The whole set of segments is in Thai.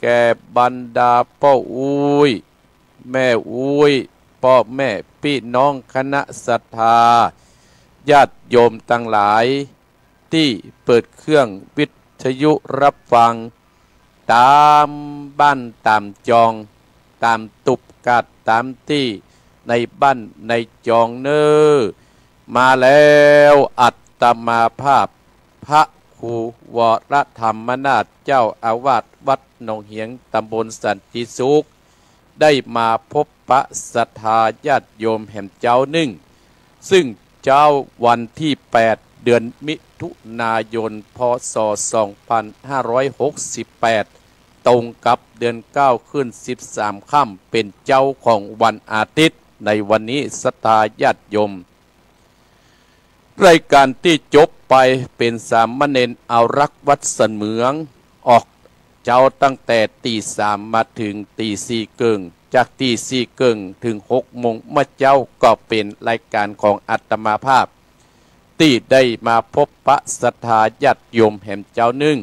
แก่บรรดาพ่ออุ้ยแม่อุ้ยพ่อแม่พี่น้องคณะศรัทธาญาติโยมทั้งหลายที่เปิดเครื่องวิทยุรับฟังตามบ้านตามจองตามตุบกัดตามที่ในบ้านในจองเนอมาแล้วอัตมาภาพพระครูวรธรรมนาถเจ้าอาวาสวัดหนองเหียงตำบลสันติสุขได้มาพบปะศรัทธาญาติโยมแห่งเจ้าหนึ่งซึ่งเจ้าวันที่8เดือนมิถุนายนพศ2568ตรงกับเดือน9ขึ้น13ค่ำเป็นเจ้าของวันอาทิตย์ในวันนี้ศรัทธาญาติโยมรายการที่จบไปเป็นสามเณรเอารักวัดสันเหมืองออกเจ้าตั้งแต่ตี3มาถึงตี4ครึ่งจากตี4ครึ่งถึง6 โมงเมื่อเจ้าก็เป็นรายการของอาตมาภาพที่ได้มาพบปะศรัทธาญาติโยมแห่งเจ้าหนึ่ง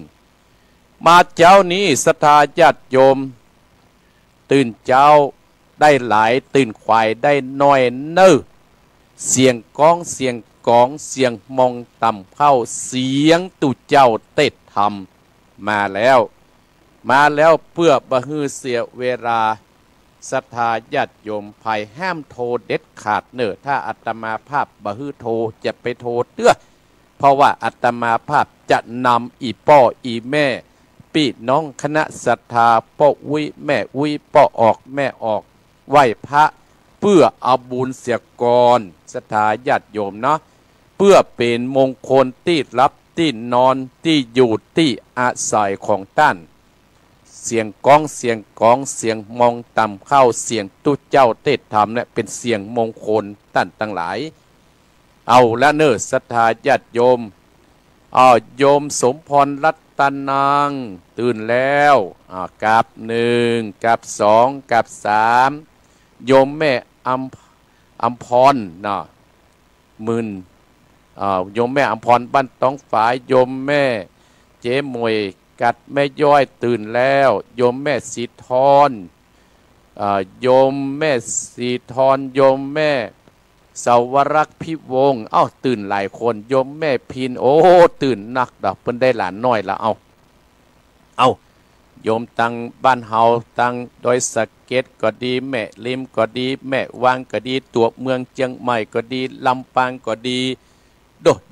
มาเจ้านี้ศรัทธาญาติโยมตื่นเจ้าได้หลายตื่นควายได้น้อยเน้อเสียงก้องเสียงกองเสียงมองต่ำเข้าเสียงตุเจ้าเต็ดทำมาแล้วเพื่อบะฮือเสียเวลาศรัทธาญาติโยมภัยห้ามโทรเด็ดขาดเนอถ้าอาตมาภาพบะฮือโทรจะไปโทรเตื้อเพราะว่าอาตมาภาพจะนำอีป้ออีแม่พี่น้องคณะศรัทธาป้ออุ้ยแม่อุ้ยป้อออกแม่ออกไหว้พระเพื่อเอาบุญเสียก่อนศรัทธาญาติโยมเนาะเพื่อเป็นมงคลที่รับที่นอนที่อยู่ที่อาศัยของท่านเสียงก้องเสียงมองต่ำเข้าเสียงตุเจ้าเทศธรรมเนี่ยเป็นเสียงมงคลท่านทั้งหลายเอาละเนอศรัทธาญาติโยมโยมสมพรรัตนางตื่นแล้วกับ1กับ2กับ3โยมแม่อัมพรนะโยมแม่อัมพรบ้านต้องฝายโยมแม่เจ๊มวยกัดแม่ย้อยตื่นแล้วโยมแม่สีทรโยมแม่สีทรโยมแม่สาวรักษ์พิวงศ์ตื่นหลายคนโยมแม่พินโอ้ตื่นนักดอกเพิ่นได้หลานน้อยละเอาโยมตังบ้านเฮาตังดอยสะเก็ดก็ดีแม่ลิมก็ดีแม่วางก็ดีตัวเมืองเชียงใหม่ก็ดีลำปางก็ดี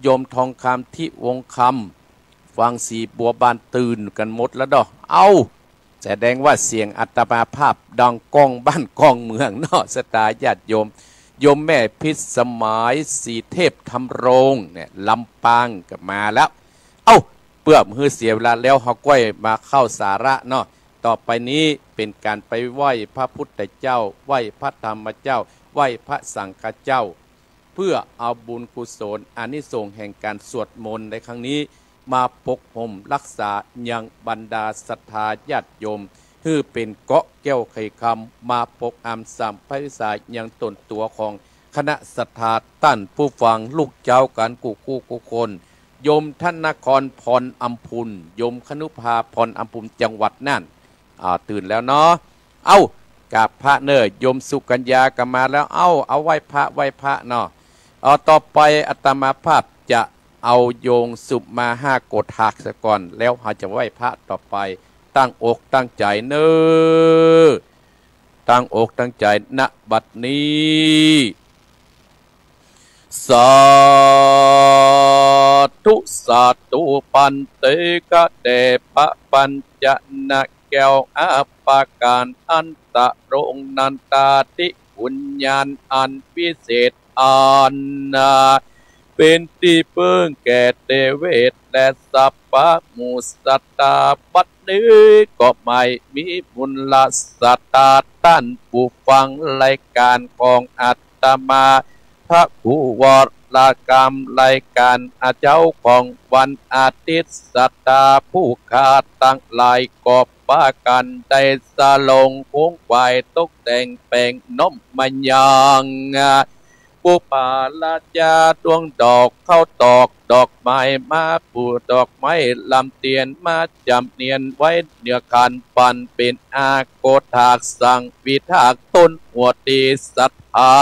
โยมทองคำที่วงคำฟังสีบัวบานตื่นกันหมดแล้วแสดงว่าเสียงอัตมาภาพดังก้องบ้านก้องเมืองเนาะสตาญาติโยมแม่พิษสมัยสีเทพทำโรงเนี่ยลำปางก็มาแล้วเพื่อมือเสียเวลาแล้วเขาก้อยมาเข้าสาระเนาะต่อไปนี้เป็นการไปไหว้พระพุทธเจ้าไหว้พระธรรมเจ้าไหว้พระสังฆเจ้าเพื่อเอาบุญกุศลอานิสงส์แห่งการสวดมนต์ในครั้งนี้มาปกห่มรักษายังบรรดาศรัทธาญาติโยมคือเป็นเกาะแก้วไข่คำมาปกอำสัมภวิสายังตนตัวของคณะศรัทธาตั้นผู้ฟังลูกเจ้ากันกูคนโยมท่านนครพรอัมพุนโยมคนุภาพรอัมพุนจังหวัดนั่นตื่นแล้วเนาะกับพระเนอโยมสุกัญญากันมาแล้วเอาไหว้พระเนาะต่อไปอาตมาภาพจะเอาโยงสุมา5 กฎหักซะก่อนแล้วเราจะไหว้พระต่อไปตั้งอกตั้งใจเนอตั้งอกตั้งใจณบัดนี้สาธุปันเตกะเดปะปัญจนะแก้วอาปาการอันตะรงนันตาติบุญญาณอันพิเศษอันนาเป็นที่เพิ่งแก่เทเวศและสัพพะหมู่สัตตาบัดนี้ก็ไม่มีบุญละสัตตาท่านผู้ฟังรายการของอาตมาพระครูวรกรรมรายการเจ้าของวันอาทิตย์สัตตาผู้ขาตั้งหลายกอบปากันได้สลงพวงไหวตกแต่งแปลงน้มมันยัง ปุปาลาจาดวงดอกเข้าตอกดอกไม้มาปูดอกไม้ลำเตียนมาจำเนียนไว้เนื้อการปันเป็นอาโกถากสังวิทากต้นหัวตีศรัทธา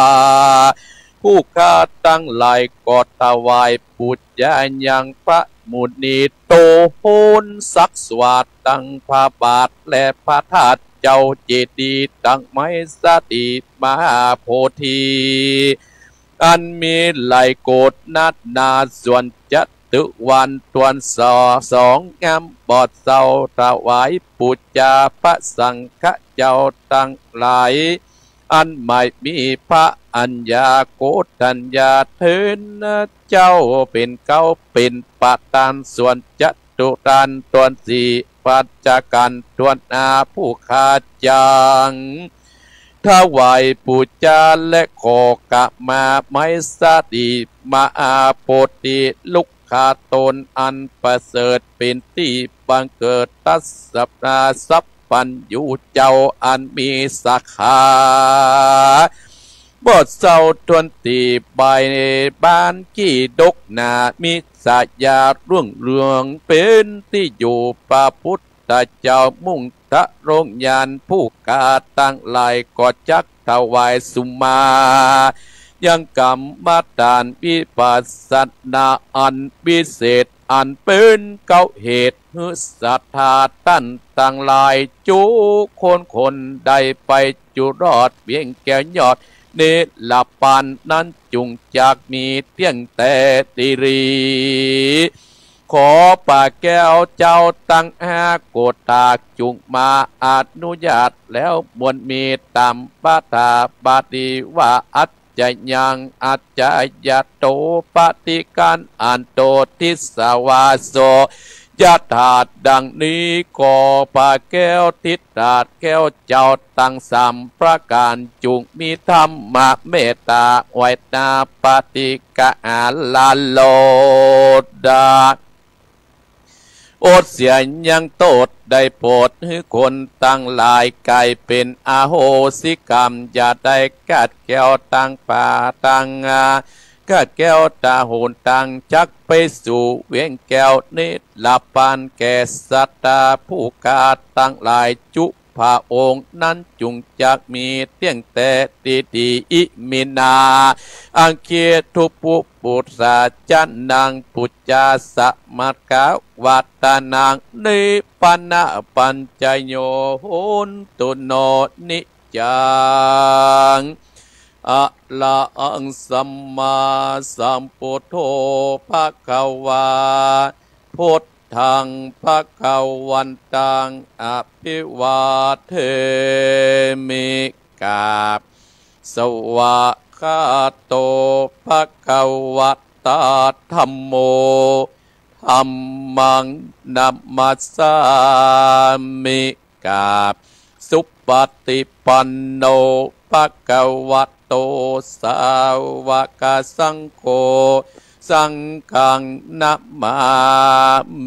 ผู้ข้าตั้งหลายกอดถวายปุจญายังพระมุนีโตโหนศักดิ์สวัสดิ์ตั้งพระบาทและพระธาตุเจ้าเจดีย์ตั้งไม้สติมหาโพธิอันมีไหลโกดนัดนาส่วนจัตุวันตวนสองงามบอดเศร้าถวายปุจจาพระสังฆเจ้าตั้งหลายอันไม่มีพระอัญญาโกฏัญญาเทินเจ้าเป็นเก้าเป็นปะตานส่วนจัตุรันตวนสี่ปัจจกันตวนอาผู้ขาจังถวายปูจาและขอกะมาไม้สติมาอาโพธิลุกขาตนอันประเสริฐเป็นที่บังเกิดตัสสนาสัพปัญญูเจ้าอันมีสาขาบทเศร้าทวนตีใบบ้านกี่ดกนามีสายารุ่งเรืองเป็นที่อยู่พระพุทธเจ้ามุ่งตะรงยานผู้กาตั้งหลายก็จักถวายสุมายังกรรมฐานวิปัสสนาอันวิเศษอันเป็นเก้าเหตุหือศรัทธาตั้นต่างหลายจุคนได้ไปจุรอดเพียงแก่ยอดเนลปานนั้นจุงจากมีเพียงแต่ติรีขอป่าแก้วเจ้าตั้งอาโกตากจุงมาอนุญาตแล้วมวลมีตามปาตาบาติว่าอัจจะยังอัจจะยะโตปฏิการอันโตทิสวาโสยะถาดดังนี้ขอป่าแก้วทิศถาดแก้วเจ้าตั้งสามประการจุงมีธรรมะเมตตาไว้นาปฏิกะอาลาโลดาโอดเสียยังโตดได้โปรดให้คนตั้งหลายกลายเป็นอาโหสิกรรมอย่าได้กัดแก้วตั้งป่าตั้งกัดแก้วตาโหนตั้งจักไปสู่เวียงแก้วนิลปานแก่สัตตาผู้กาตั้งหลายจุพระองค์นั้นจุงจักมีเตียงแต่ดีอิมินาอังเคียทุปุปุสาจันนางปุจจาสมักะวัตนางนิปันนะปัญจโยโหนตุโนนิจังอะละอังสัมมาสัมพุทโธภะคะวาพุทธังภะคะวันตังอภิวาเทมิกาบสวะคาโตภะคะวะตาธัมโมธัมมังนัมมัสสามิกาบสุปฏิปันโนภะคะวะโตสาวกสังโฆสังฆังนะมา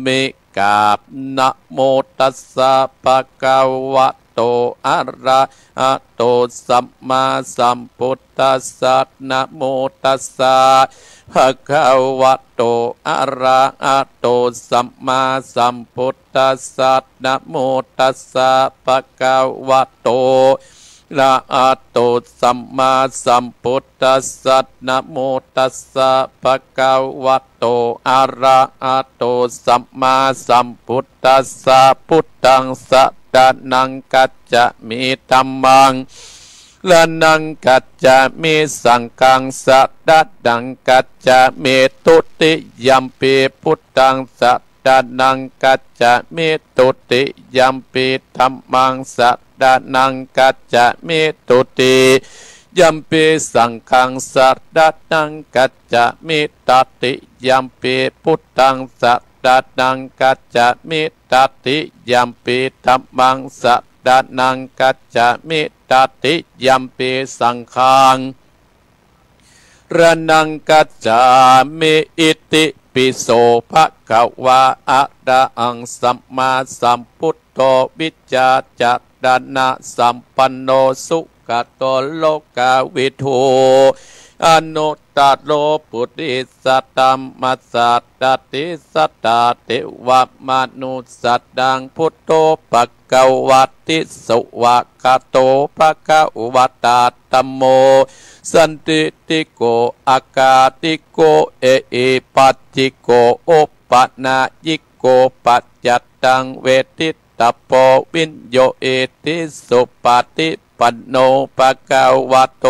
มิกาบนะโมตัสสะภะคะวะโตอะระหะโตสัมมาสัมพุทธัสสะนะโมตัสสะภะคะวะโตอะระหะโตสัมมาสัมพุทธัสสะนะโมตัสสะภะคะวะโตละอะโตสัมมาสัมพุทธัสสะนะโมตัสสะภะคะวะโตอะระหะโตสัมมาสัมพุทธัสสะพุทธังสัตตะนังกัจจะมีธัมมังละนังกัจจะมีสังฆังสัตตะนังกัจจะมีตุติยัมปีพุทธังสัตตะนังกัจจะมีตุติยัมปีธัมมังสัตตะนังกัจจะมีตุติยัมปีสังฆังสัตตะนังกัจจะมีตติยัมปีพุทธังสัตตะนังกัจจะมีตติยัมปีธัมมังสัตตะนังกัจจะมีตติยัมปีสังฆังระนังกัจจามิอิติปิโสภะคะวะอะระหังสัมมาสัมพุทโธวิจจาจัตตานะสัมปันโนสุขโตโลกาวิทู อนุตตโลปุริสัตตัมมัสสัตตติสัตตาเทวมนุสัตดังพุทโธปะกวัตติสุวะกะโตปะกวัตตาธัมโมสันติติโกอากาติโกเอปัจจิโกโอปนายิโกปัจจัตตังเวทิตาโปวินโยเอติสุปฏิปันโนปะกวะโต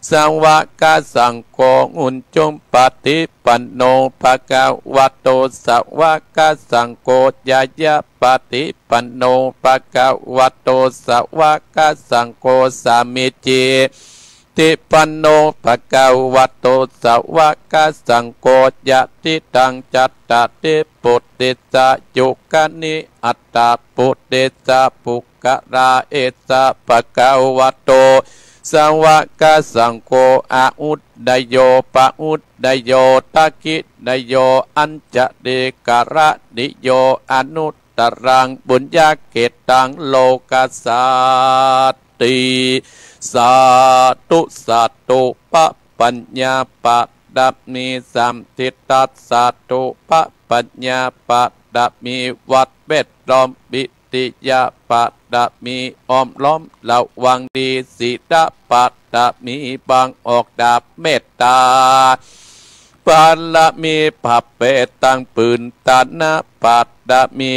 สังวะกะสังโฆอุนจุมปฏิปันโนภะคะวะโตสังวะกะสังโฆยายะปฏิปันโนภะคะวะโตสังวะกะสังโฆสามิจิติปันโนภะคะวะโตสังวะกะสังโฆยะติตังจัตตะเตปุตติสะยุกะนิอัตตาปุตติสะปุกกะราเอสะภะคะวะโตสังวะกะสังโฆอาอุดไดโยปะอุดไดโยทักขิไดโยอัญจะเดกะระนิโยอนุตตรังบุญญาเกตังโลกัสสาติสาธุสาธุปะปัญญาปะดับมีสัมทิตัสสาธุปะปัญญาปะดับมีวัดเวทล้อมบิติยาปะดะมีอ้อมล้อมระวังดีสิดาปะดะมีบางออกดาบเมตตาปาละมีผับเปตังปืนตานะปัดดะมี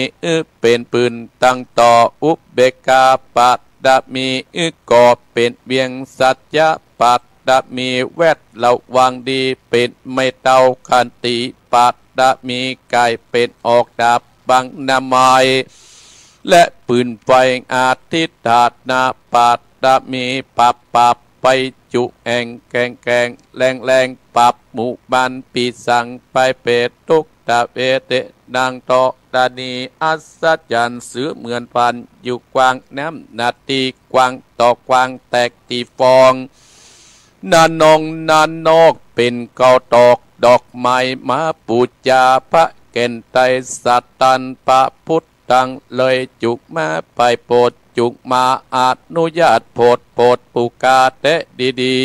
เป็นปืนตั้งต่ออุเบกาปัดดะมีก่อเป็นเบียงสัจจะปัดดะมีแวดระวังดีเป็นไม่เต้าคันติปัดดะมีกายเป็นออกดาบบังนามายและปืนไฟอาทิตย์านาปัดดะมีปับไปจุแองแกงแรงปับหมู่บ้านปีสังไปเปตตุกตะเวเตนางตอดานีอัศจรรย์เสือเหมือนพันอยู่กวางน้ำนาตีกวางต่อกวางแตกตีฟองนานองนานอกเป็นเกาตอกดอกไม้มาปูจาพระเกณฑ์ไตสัตตันปะพุทธังเลยจุกมาไปโปรดจุกมาอนุญาตโปรดปุกาเตะดี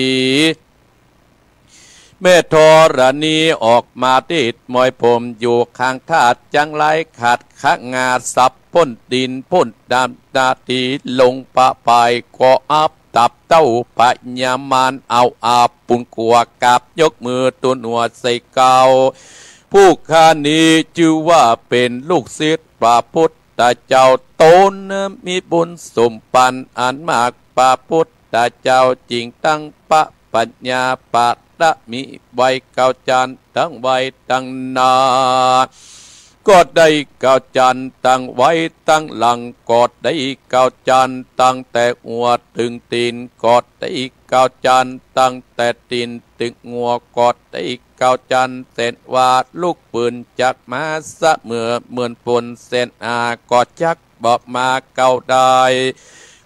เมธรณีออกมาติดมอยผมอยู่ข้างธาตุจังไรขาดขะงาสับพ้นดินพ้นดำนาทีลงปะไปก็อับตับเต้าปัญญามานเอาอาปุนกัวกับยกมือตัวหนวดใส่เกาผู้ข้านี้ชื่อว่าเป็นลูกศิษย์พระพุทธเจ้าตนมีบุญสมปันอันมากพระพุทธเจ้าจริงตั้งปะปัญญาปัตตมีไว้เก้าจันทั้งไว้ตั้งนาก็ได้เก้าจันตั้งไว้ตั้งหลังก็ได้เก้าจันตั้งแต่หัวถึงตีนก็ได้เก้าจันตั้งแต่ตีนถึงหัวก็ได้เก้าจันเส้นว่าลูกปืนจักมาสะเมื่อนปนเส้นก็จักบอกมาเก้าได้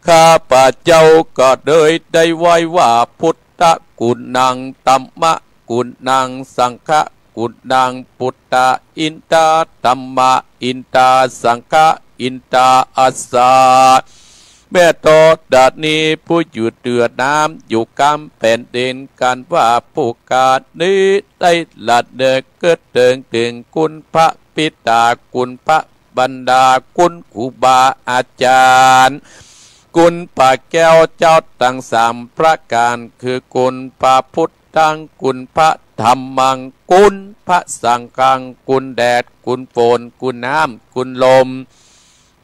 ข้าพระเจ้าก็เลยได้ไว้ว่าพุทธกุณังตัมมะกุณังสังฆกุณังพุทธอินตาตัมมะอินตาสังฆอินตาอัสสาแม่ตอดานี้ผู้อยู่เดือดน้ำอยู่กำแผ่นดินกันว่าผู้การนี้ได้ละเดเกิดเดิงถึงคุณพระปิตาคุณพระบรรดาคุณครูบาอาจารย์คุณพระแก้วเจ้าตั้งสามประการคือคุณพระพุทธังคุณพระธรรมังคุณพระสังฆังคุณแดดคุณฝนคุณน้ำคุณลม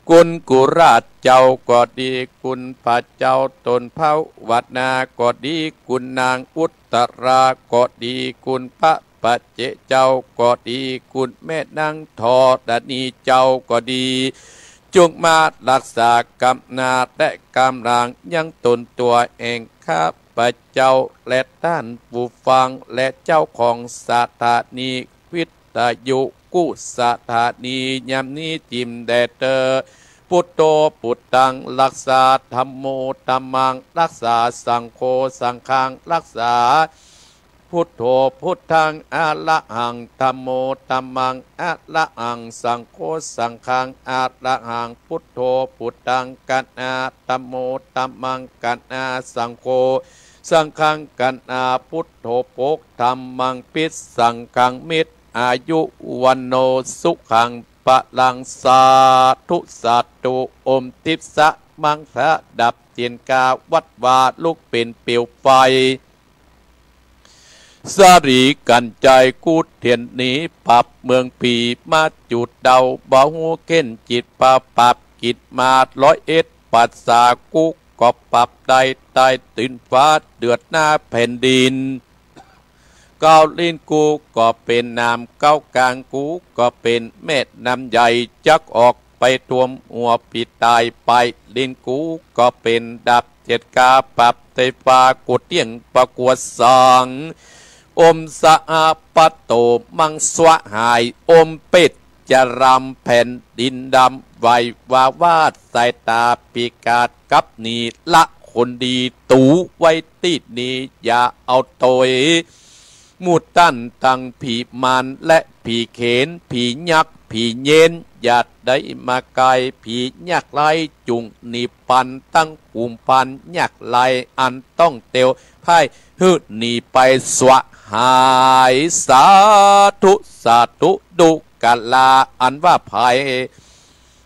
คุณกุราชเจ้าก็ดีคุณพระเจ้าตนเผาวัดนาก็ดีคุณนางอุตราก็ดีคุณพระปัจเจเจ้าก็ดีคุณแม่นางทอดานีเจ้าก็ดีจงมารักษากำนาและกำลังยังตนตัวเองข้าพระเจ้าและท่านผู้ฟังและเจ้าของสถานีวิทยุกุสถานียามนี้จิมแดเตอพุทโธพุทธังรักษาธัมโมธัมมังรักษาสังโฆสังฆังรักษาพุทโธพุทธังอะระหังธัมโมธัมมังอะระหังสังโฆสังฆังอะระหังพุทโธพุทธังกัณนาธัมโมธัมมังกัณนาสังโฆ สังฆังกันอาพุทโธโภคธรรมังปิสสังฆังมิตรอายุวันโนสุขังปะลังสาธุสัตตุอมทิพสะมังสะดับเตียนกาวัดวาลุกเป็นเปลวไฟสารีกันใจกูเทียนนี้ปับเมืองปีมาจุดเดาเบาหูเข็นจิตปาปับกิจมา101ปัสสากุก็ปรับได้ใต้ตื่นฟ้าเดือดหน้าแผ่นดินเก้าลิ้นกูก็เป็นนามเก้ากลางกูก็เป็นเม็ดน้ำใหญ่จักออกไปทวมหัวปิดตายไปลิ้นกูก็เป็นดับเจ็ดกาปรับไตฟ้ากุดเตียงประกวดสังอมสะอาปะโตมังสวะหายอมเป็ดจะรำแผ่นดินดำไววาวาดสายตาปีกาดกับนีละคนดีตูไว้ติดนี้อย่าเอาโตยมุดตั้นตั้งผีมันและผีเขนผียักษ์ผีเย็นอย่าได้มาไกลผียักษ์ไล่จุงนิปันตั้งกุมพันยักษ์ไล่อันต้องเตียวไพ่ฮึหนีไปสวะหายสาธุสาธุดุกาลาอันว่าภัย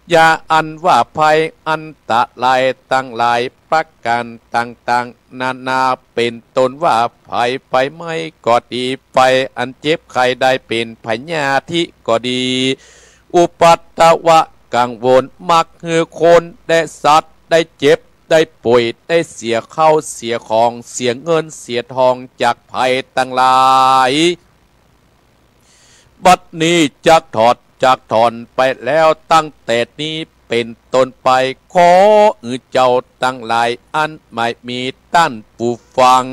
อย่าอันว่าภัยอันตะลายตั้งหลายประการต่างๆนานาเป็นตนว่าภัยไปไม่ก็ดีไปอันเจ็บใครได้เป็นพญาธิก็ดีอุปัตตวะกังวลมักฮือคนได้สัตว์ได้เจ็บได้ป่วยได้เสียเข้าเสียของเสียเงินเสียทองจากภัยต่างหลายบัดนี้จักถอดจากถอนไปแล้วตั้งแต่นี้เป็นต้นไปขอเจ้าตั้งหลายอันไม่มีต้านผู้ฟัง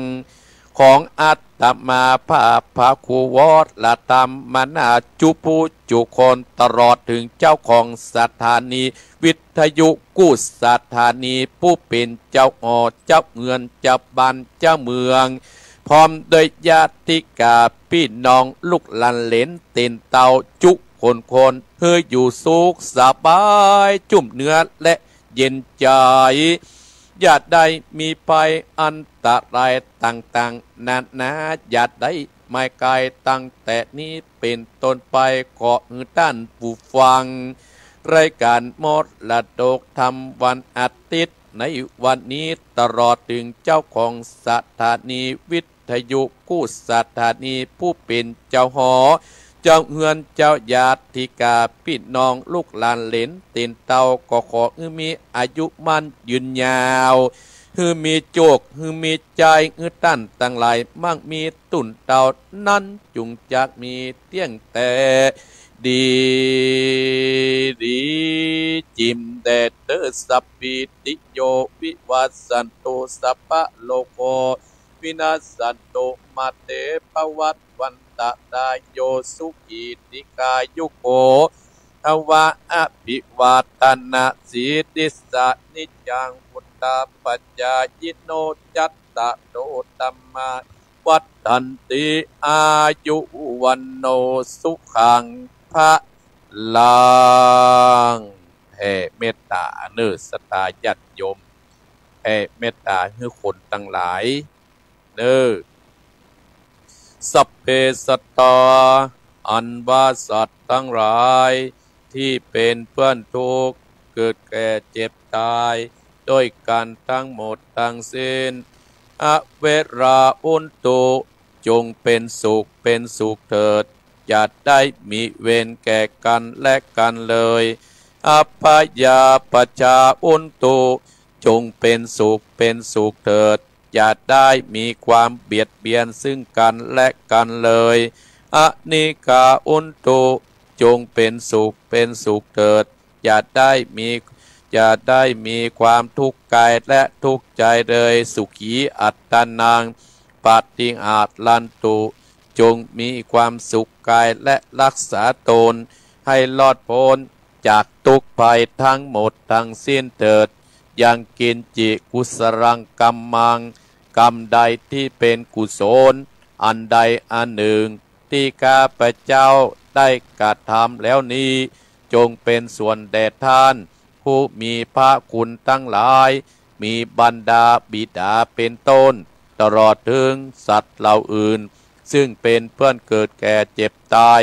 ของอัตตมาภาพาคูวอดละตามมานาจุปูจุคนตลอดถึงเจ้าของสถานีวิทยุกู้สถานีผู้เป็นเจ้าเจ้าเงินเจ้าบ้านเจ้าเมืองพร้อมโดยญาติกาพี่น้องลูกหลานเหลนเต็นเตาจุคนเพื่ออยู่สุขสบายจุ่มเนื้อและเย็นใจอย่าได้มีภัยอันตรายต่างๆนาอย่าได้ไม่ไกลตั้งแต่นี้เป็นต้นไปขอท่านผู้ฟังรายการมรดกธรรมวันอาทิตย์ในวันนี้ตลอดถึงเจ้าของสถานีวิทยุกู้สถานีผู้เป็นเจ้าหอเจ้าเฮือนเจ้าญาติกาพี่น้องลูกหลานเหลนเต็นเตาก็ขอมีอายุมั่นยืนยาวมีโจกมีใจตั้นต่างหลายมั่งมีตุ่นเตานั้นจุงจักมีเตี้ยงแต่ดีจิมแดดเตอสัพพิติโยวิวัสสันโตสัพพะโลโกวินาสันโตมาเตปวัตวันตะตายโยสุขีติกายุโกทวะอภิวาทนาสีติสะนิจังพุทธาปัจจายโนจัตตะโตตัมมาวัฏฏันติอายุวันโนสุขังพระลังแผ่เมตตาเนื้อสตาญาติโยมแผ่เมตตาให้คนทั้งหลายเนื้อสัพเพสัตตาอันว่าสัตว์ทั้งหลายที่เป็นเพื่อนทุกข์เกิดแก่เจ็บตายด้วยกันทั้งหมดทั้งสิ้นอเวราอุนตุจงเป็นสุขเถิดอย่าได้มีเวรแก่กันและกันเลยอัปยาปชาอุนตุจงเป็นสุขเถิดอย่าได้มีความเบียดเบียนซึ่งกันและกันเลยอนิกาอุนตุจงเป็นสุขเถิดอย่าได้มีความทุกข์กายและทุกข์ใจเลยสุขีอัตตานังปฏิอาตลันตุจงมีความสุขกายและรักษาตนให้รอดพ้นจากทุกภัยทั้งหมดทั้งสิ้นเถิดยังกินจิกุสรังกัมมังกรรมใดที่เป็นกุศลอันใดอันหนึ่งที่ข้าพเจ้าได้กระทำแล้วนี้จงเป็นส่วนแด่ท่านผู้มีพระคุณทั้งหลายมีบรรดาบิดาเป็นต้น ตลอดถึงสัตว์เหล่าอื่นซึ่งเป็นเพื่อนเกิดแก่เจ็บตาย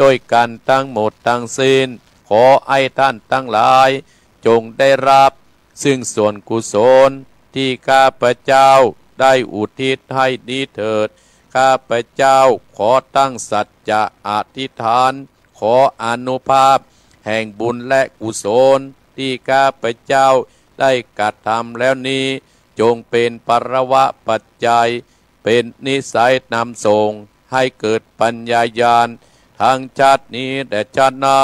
ด้วยกันทั้งหมดทั้งสิ้นขอให้ท่านทั้งหลายจงได้รับซึ่งส่วนกุศลที่ข้าพเจ้าได้อุทิศให้นี้เถิดข้าพเจ้าขอตั้งสัจจะอธิษฐานขออานุภาพแห่งบุญและกุศลที่ข้าพเจ้าได้กระทำแล้วนี้จงเป็นปรวะปัจจัยเป็นนิสัยนำส่งให้เกิดปัญญาญาณทั้งชาตินี้และชาติหน้า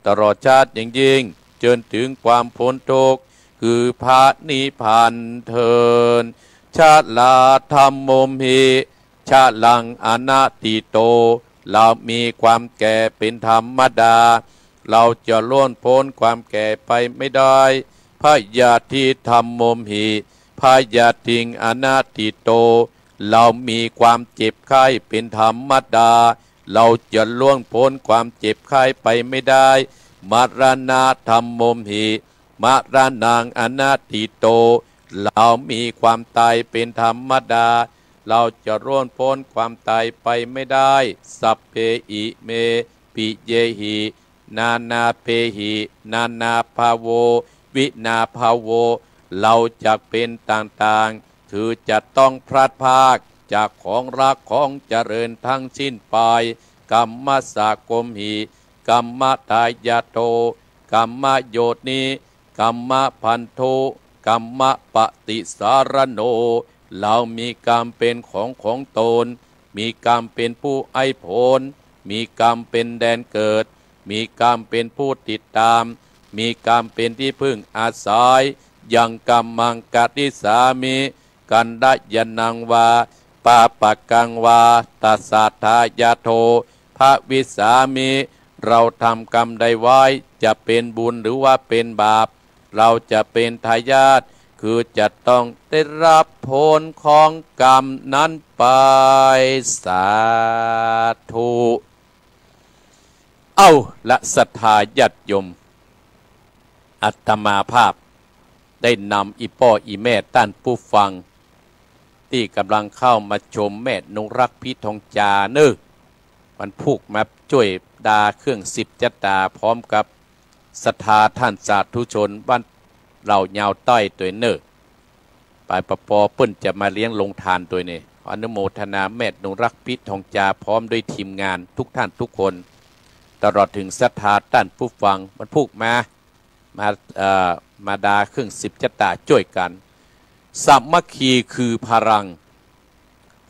ตลอดชาติยิ่งจนถึงความพ้นทุกข์คือพระนิพพานเทินชาลาธรรมโมหิชาลังอนัตติโตเรามีความแก่เป็นธรรมดาเราจะล่วงพ้นความแก่ไปไม่ได้พยาธิธรรมโมหิพยาธิงอนัตติโตเรามีความเจ็บไข้เป็นธรรมดาเราจะล่วงพ้นความเจ็บไข้ไปไม่ได้มรณะธรรมโมหิมรณังอนัตติโตเรามีความตายเป็นธรรมดาเราจะร่วงพ้นความตายไปไม่ได้สัพเพอิเมปิเยหินานาเพหินานาภาโววินาภาโวเราจะเป็นต่างๆถือจะต้องพลัดพรากจากของรักของเจริญทั้งสิ้นไปกัมมสากมหิกัมมตายาโตกัมมโยนิกัมมพันโทกัมมปฏิสารโนเรามีกรรมเป็นของตนมีกรรมเป็นผู้ให้ผลมีกรรมเป็นแดนเกิดมีกรรมเป็นผู้ติดตามมีกรรมเป็นที่พึ่งอาศัยยังกรรมังกติสามิกันดยนังวาปาปกังวาตัสสะทายาโทภวิสามิเราทำกรรมใดไว้จะเป็นบุญหรือว่าเป็นบาปเราจะเป็นทายาทคือจะต้องได้รับผลของกรรมนั้นไปสาธุเอาละศรัทธาญาติโยมอาตมาภาพได้นำอีพ่ออีแม่ท่านผู้ฟังที่กำลังเข้ามาชมแม่นงรักพี่ทองจาเนื้อมันพูกมาช่วยดาเครื่อง10จัตตาพร้อมกับศรัทธาท่านสาธุชนบ้านเรายาวต้อยตัวเนื้อปลายปปอเปิ้นจะมาเลี้ยงลงทานตัวนี้อนุโมทนาแม่นงรักพี่ทองจาพร้อมด้วยทีมงานทุกท่านทุกคนตลอดถึงศรัทธาท่านผู้ฟังมันพูกมาดาเครื่อง10จัตตาช่วยกันสามัคคีคือพลัง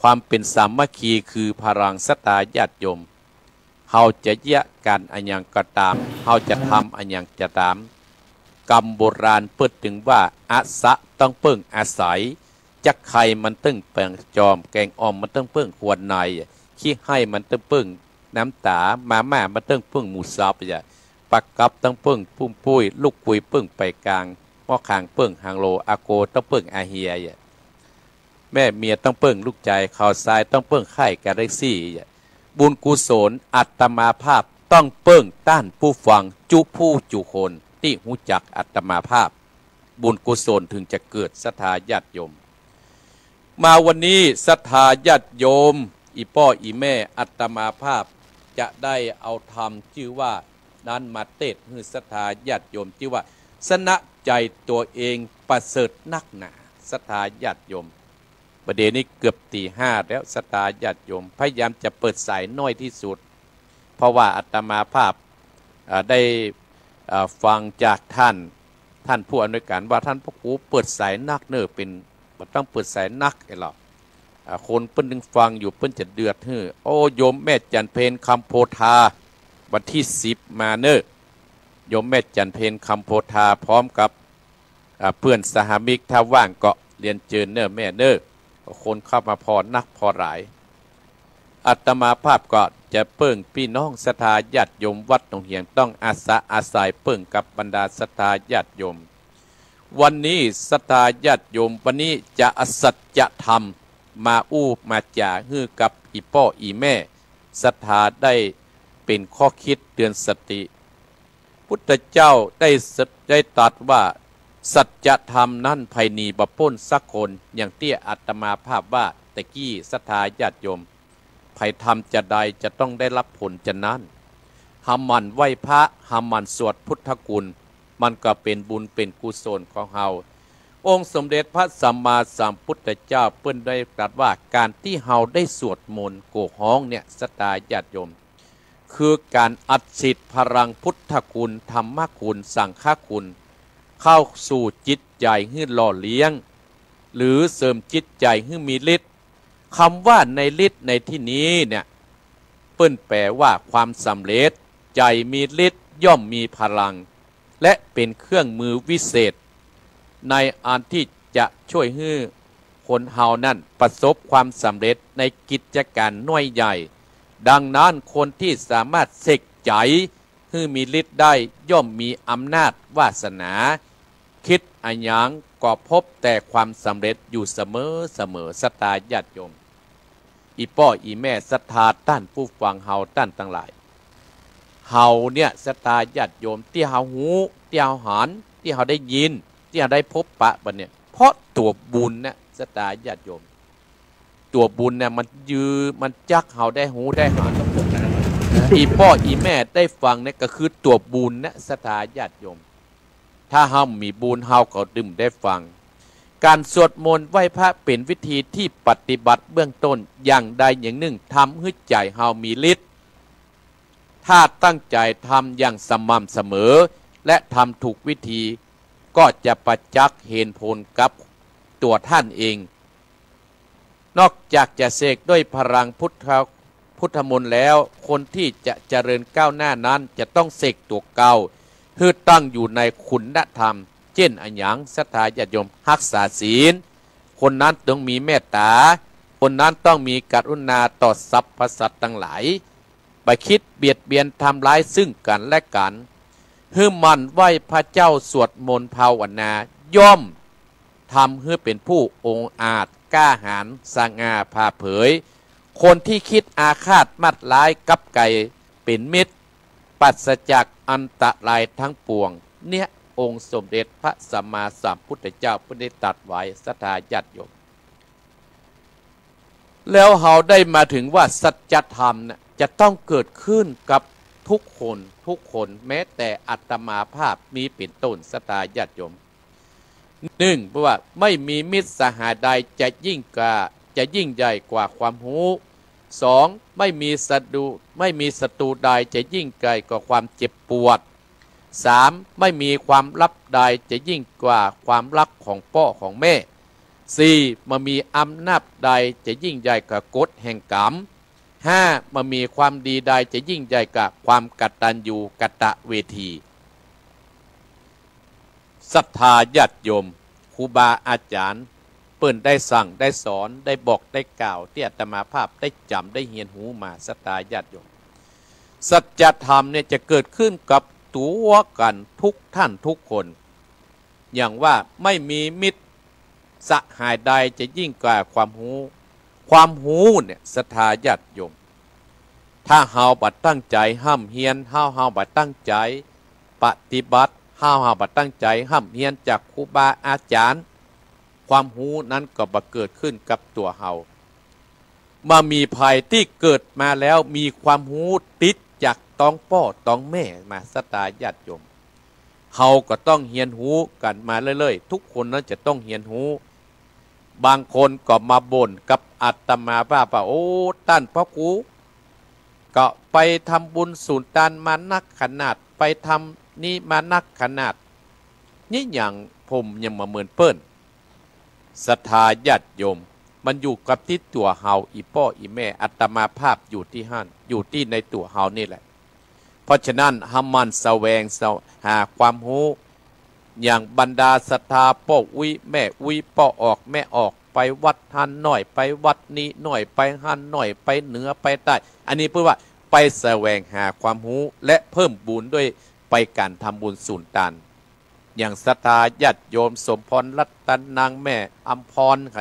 ความเป็นสามัคคีคือพลังศรัทธาญาติโยมเฮาจะแยกกันอันยังก็ตามเฮาจะทำอันยังจะตามกรรมโบราณเปิดถึงว่าอาสะต้องเปิ้งอาศัยจักไข่มันตึ้งแปลงจอมแกงอ่อมมันต้องเปิ้งควรในขี้ให้มันต้องเปิ้งน้ำตามาม่ามันต้องเปิ้งหมูสับอย่าปักกับต้องเปิ้งปุ้มปุ้ยลูกคุยเปิ้งไปกลางหม้อคางเปิ้งหางโลอาโกต้องเปิ้งอาเฮียแม่เมียต้องเปิ้งลูกใจข่าวทรายต้องเปิ้งไข่กาแล็กซี่บุญกุศลอัตมาภาพต้องเปิ้งต้านผู้ฟังจุผู้จุคนที่หูจักอัตมาภาพบุญกุศลถึงจะเกิดศรัทธาญาติโยมมาวันนี้ศรัทธาญาติโยมอีพ่ออีแม่อัตมาภาพจะได้เอาธรรมชื่อว่านั้นมาเทศให้ศรัทธาญาติโยมชื่อว่าสนะใจตัวเองประเสริฐนักหนาศรัทธาญาติโยมประเดี๋ยวนี้เกือบตี 5แล้วศรัทธาญาติโยมพยายามจะเปิดสายน้อยที่สุดเพราะว่าอาตมาภาพได้ฟังจากท่านผู้อำนวยการว่าท่านพระครูเปิดสายนักเนอเป็นต้องเปิดสายนักไอ้หรอคนเปิ้นนึงฟังอยู่เปิ้นจะเดือดเฮ้อโอ้โยมแม่จันเพนคำโพธาวันที่10มาเนอโยมแม่จันเพนคำโพธาพร้อมกับเพื่อนสหมิกถ้าว่างก็เรียนเชิญเนอแม่เนอคนเข้ามาพอนักพอหลายอาตมาภาพก็จะเปิ้งพี่น้องศรัทธาญาติโยมวัดหนองเหียงต้องอาศัยเปิ้งกับบรรดาศรัทธาญาติโยมวันนี้ศรัทธาญาติโยมวันนี้จะอสัจธรรมมามาจ่าฮื้อกับอีพ่ออีแม่ศรัทธาได้เป็นข้อคิดเตือนสติพุทธเจ้าได้ตรัสว่า สัจธรรมนั่นไพนีบป้นสักคนอย่างเตี้ยอาตมาภาพว่าตะกี้ศรัทธาญาติโยมไผทำจะใดจะต้องได้รับผลจะนั้นหามันไหว้พระหามันสวดพุทธคุณมันก็เป็นบุญเป็นกุศลของเฮาองค์สมเด็จพระสัมมาสัมพุทธเจ้าเปิ้นได้ตรัสว่าการที่เฮาได้สวดมนต์โกฮ้องเนี่ยศรัทธาญาติโยมคือการอัดฉีดพลังพุทธคุณธรรมคุณสังฆคุณเข้าสู่จิตใจให้หล่อเลี้ยงหรือเสริมจิตใจให้มีฤทธิ์คำว่าในฤทธิ์ในที่นี้เนี่ยเปิ้นแปลว่าความสำเร็จใจมีฤทธิ์ย่อมมีพลังและเป็นเครื่องมือวิเศษในอันที่จะช่วยให้คนเฮานั้นประสบความสำเร็จในกิจการน้อยใหญ่ดังนั้นคนที่สามารถเสกใจให้มีฤทธิ์ได้ย่อมมีอำนาจวาสนาคิดอันยังก็พบแต่ความสำเร็จอยู่เสมอศรัทธาญาติโยมอีป้ออีแม่ศรัทธาต้านผู้ฟังเฮาต้านทั้งหลายเฮาเนี่ยศรัทธาญาติโยมที่เฮาหูที่เฮาหันที่เฮาได้ยินที่เฮาได้พบปะบัดเนี่ยเพราะตัวบุญเนี่ยศรัทธาญาติโยมตัวบุญเนี่ยมันจักเฮาได้หูได้หันอีป้ออีแม่ได้ฟังเนี่ยก็คือตัวบุญเนี่ยศรัทธาญาติโยมถ้าเฮามีบุญเฮาก็ดื่มได้ฟังการสวดมนต์ไหว้พระเป็นวิธีที่ปฏิบัติเบื้องต้นอย่างใดอย่างหนึ่งทำให้ใจเฮามีฤทธิ์ถ้าตั้งใจทำอย่างสม่ำเสมอและทำถูกวิธีก็จะประจักษ์เห็นผลกับตัวท่านเองนอกจากจะเสกด้วยพลังพุทธมนต์แล้วคนที่จะเจริญก้าวหน้านั้นจะต้องเสกตัวเก่าเพื่อตั้งอยู่ในคุณธรรมเช่นอันยังศรัทธาญาติโยมรักษาศีลคนนั้นต้องมีเมตตาคนนั้นต้องมีกรุณาต่อสรรพสัตว์ทั้งหลายไปคิดเบียดเบียนทำร้ายซึ่งกันและกันให้มันไหว้พระเจ้าสวดมนต์ภาวนาย่อมทำให้เป็นผู้องอาจกล้าหาญสง่าผ่าเผยคนที่คิดอาฆาตมัดร้ายกับไก่เป็นมิตรปัสจากอันตรายทั้งปวงเนี่ยองค์สมเด็จพระสัมมาสัมพุทธเจ้าพุทธตรัสไว้ศรัทธาญาติโยมแล้วเราได้มาถึงว่าสัจธรรมนะจะต้องเกิดขึ้นกับทุกคนแม้แต่อัตมาภาพมีเป็นต้นศรัทธาญาติโยมหนึ่งเพราะว่าไม่มีมิตรสหายใดจะยิ่งใหญ่กว่าความรู้สองไม่มีศัตรูใดจะยิ่งไกลกว่าความเจ็บปวดสามไม่มีความลับใดจะยิ่งกว่าความรักของพ่อของแม่สี่มามีอำนาจใดจะยิ่งใหญ่กว่ากฎแห่งกรรมห้ามามีความดีใดจะยิ่งใหญ่กว่าความกตัญญูกตเวทีศรัทธาญาติโยมครูบาอาจารย์เปิ้นได้สั่งได้สอนได้บอกได้กล่าวที่อาตมาภาพได้จำได้เรียนหูมาศรัทธาญาติโยมสัจธรรมเนี่ยจะเกิดขึ้นกับตัวกันทุกท่านทุกคนอย่างว่าไม่มีมิตรสหายใดจะยิ่งกว่าความหูเนี่ยศรัทธาญาติโยมถ้าเฮาบัดตั้งใจห้ามเฮียนเฮาบัดตั้งใจปฏิบัติเฮาบัดตั้งใจห้ามเฮียนจากครูบาอาจารย์ความหูนั้นก็บังเกิดขึ้นกับตัวเฮามามีภัยที่เกิดมาแล้วมีความหูติดจากต้องพ่อต้องแม่มาศรัทธาญาติโยมเฮาก็ต้องเฮียนหูกันมาเรื่อยๆทุกคนนั้นจะต้องเฮียนหูบางคนก็มาบ่นกับอาตมาว่าโอ้ท่านพระครูก็ไปทำบุญสูนตานมานักขนาดไปทำนี่มานักขนาดนี่อย่างผมยังมาเหมือนเปิ้นศรัทธาญาติโยมมันอยู่กับที่ตัวเฮาอีพ่ออีแม่อาตมาภาพอยู่ที่หั่นอยู่ที่ในตัวเฮานี่แหละเพราะฉะนั้นหามันแสวงหาความรู้อย่างบรรดาศรัทธาพ่ออุ้ยแม่อุ้ยพ่อออกแม่ออกไปวัดหันหน่อยไปวัดนี้หน่อยไปหันหน่อยไปเหนือไปใต้อันนี้เพื่อว่าไปแสวงหาความรู้และเพิ่มบุญด้วยไปการทำบุญสูนตานอย่างศรัทธาญาติโยมสมพรรัตนางแม่อัมพรใคร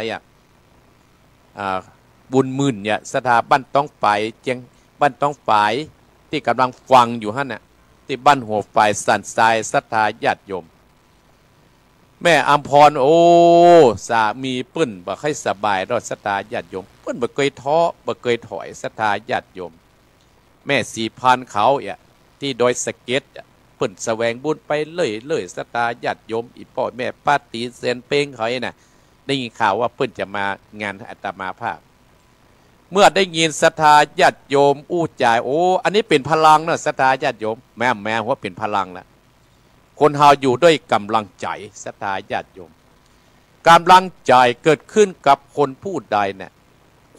บุญมื่นเนี่ยศรัทธาบ้านต้องไปเจียงบ้านต้องฝ่ายที่กำลังฟังอยู่ฮะเนี่ยที่บ้านหัวฝ่ายสันทรายศรัทธาญาติโยม แม่อัมพรโอ้สามีเปิ้นบ่ค่อยสบายรอดศรัทธาญาติโยมเปิ้นบ่เคยท้อบ่เคยถอยศรัทธาญาติโยมแม่สีพานเขาที่ดอยสะเก็ดเปิ้นแสวงบุญไปเลยศรัทธาญาติโยมอีพ่อแม่ป้าตีเซนเป้งเขาน่ะได้ยินข่าวว่าเปิ้นจะมางานอาตมาภาพเมื่อได้ยินศรัทธาญาติโยมอู้จ่ายโอ้อันนี้เป็นพลังนะศรัทธาญาติโยมแม่ว่าเป็นพลังนะคนเฮาอยู่ด้วยกำลังใจศรัทธาญาติโยมกำลังใจเกิดขึ้นกับคนผู้ใดเนี่ย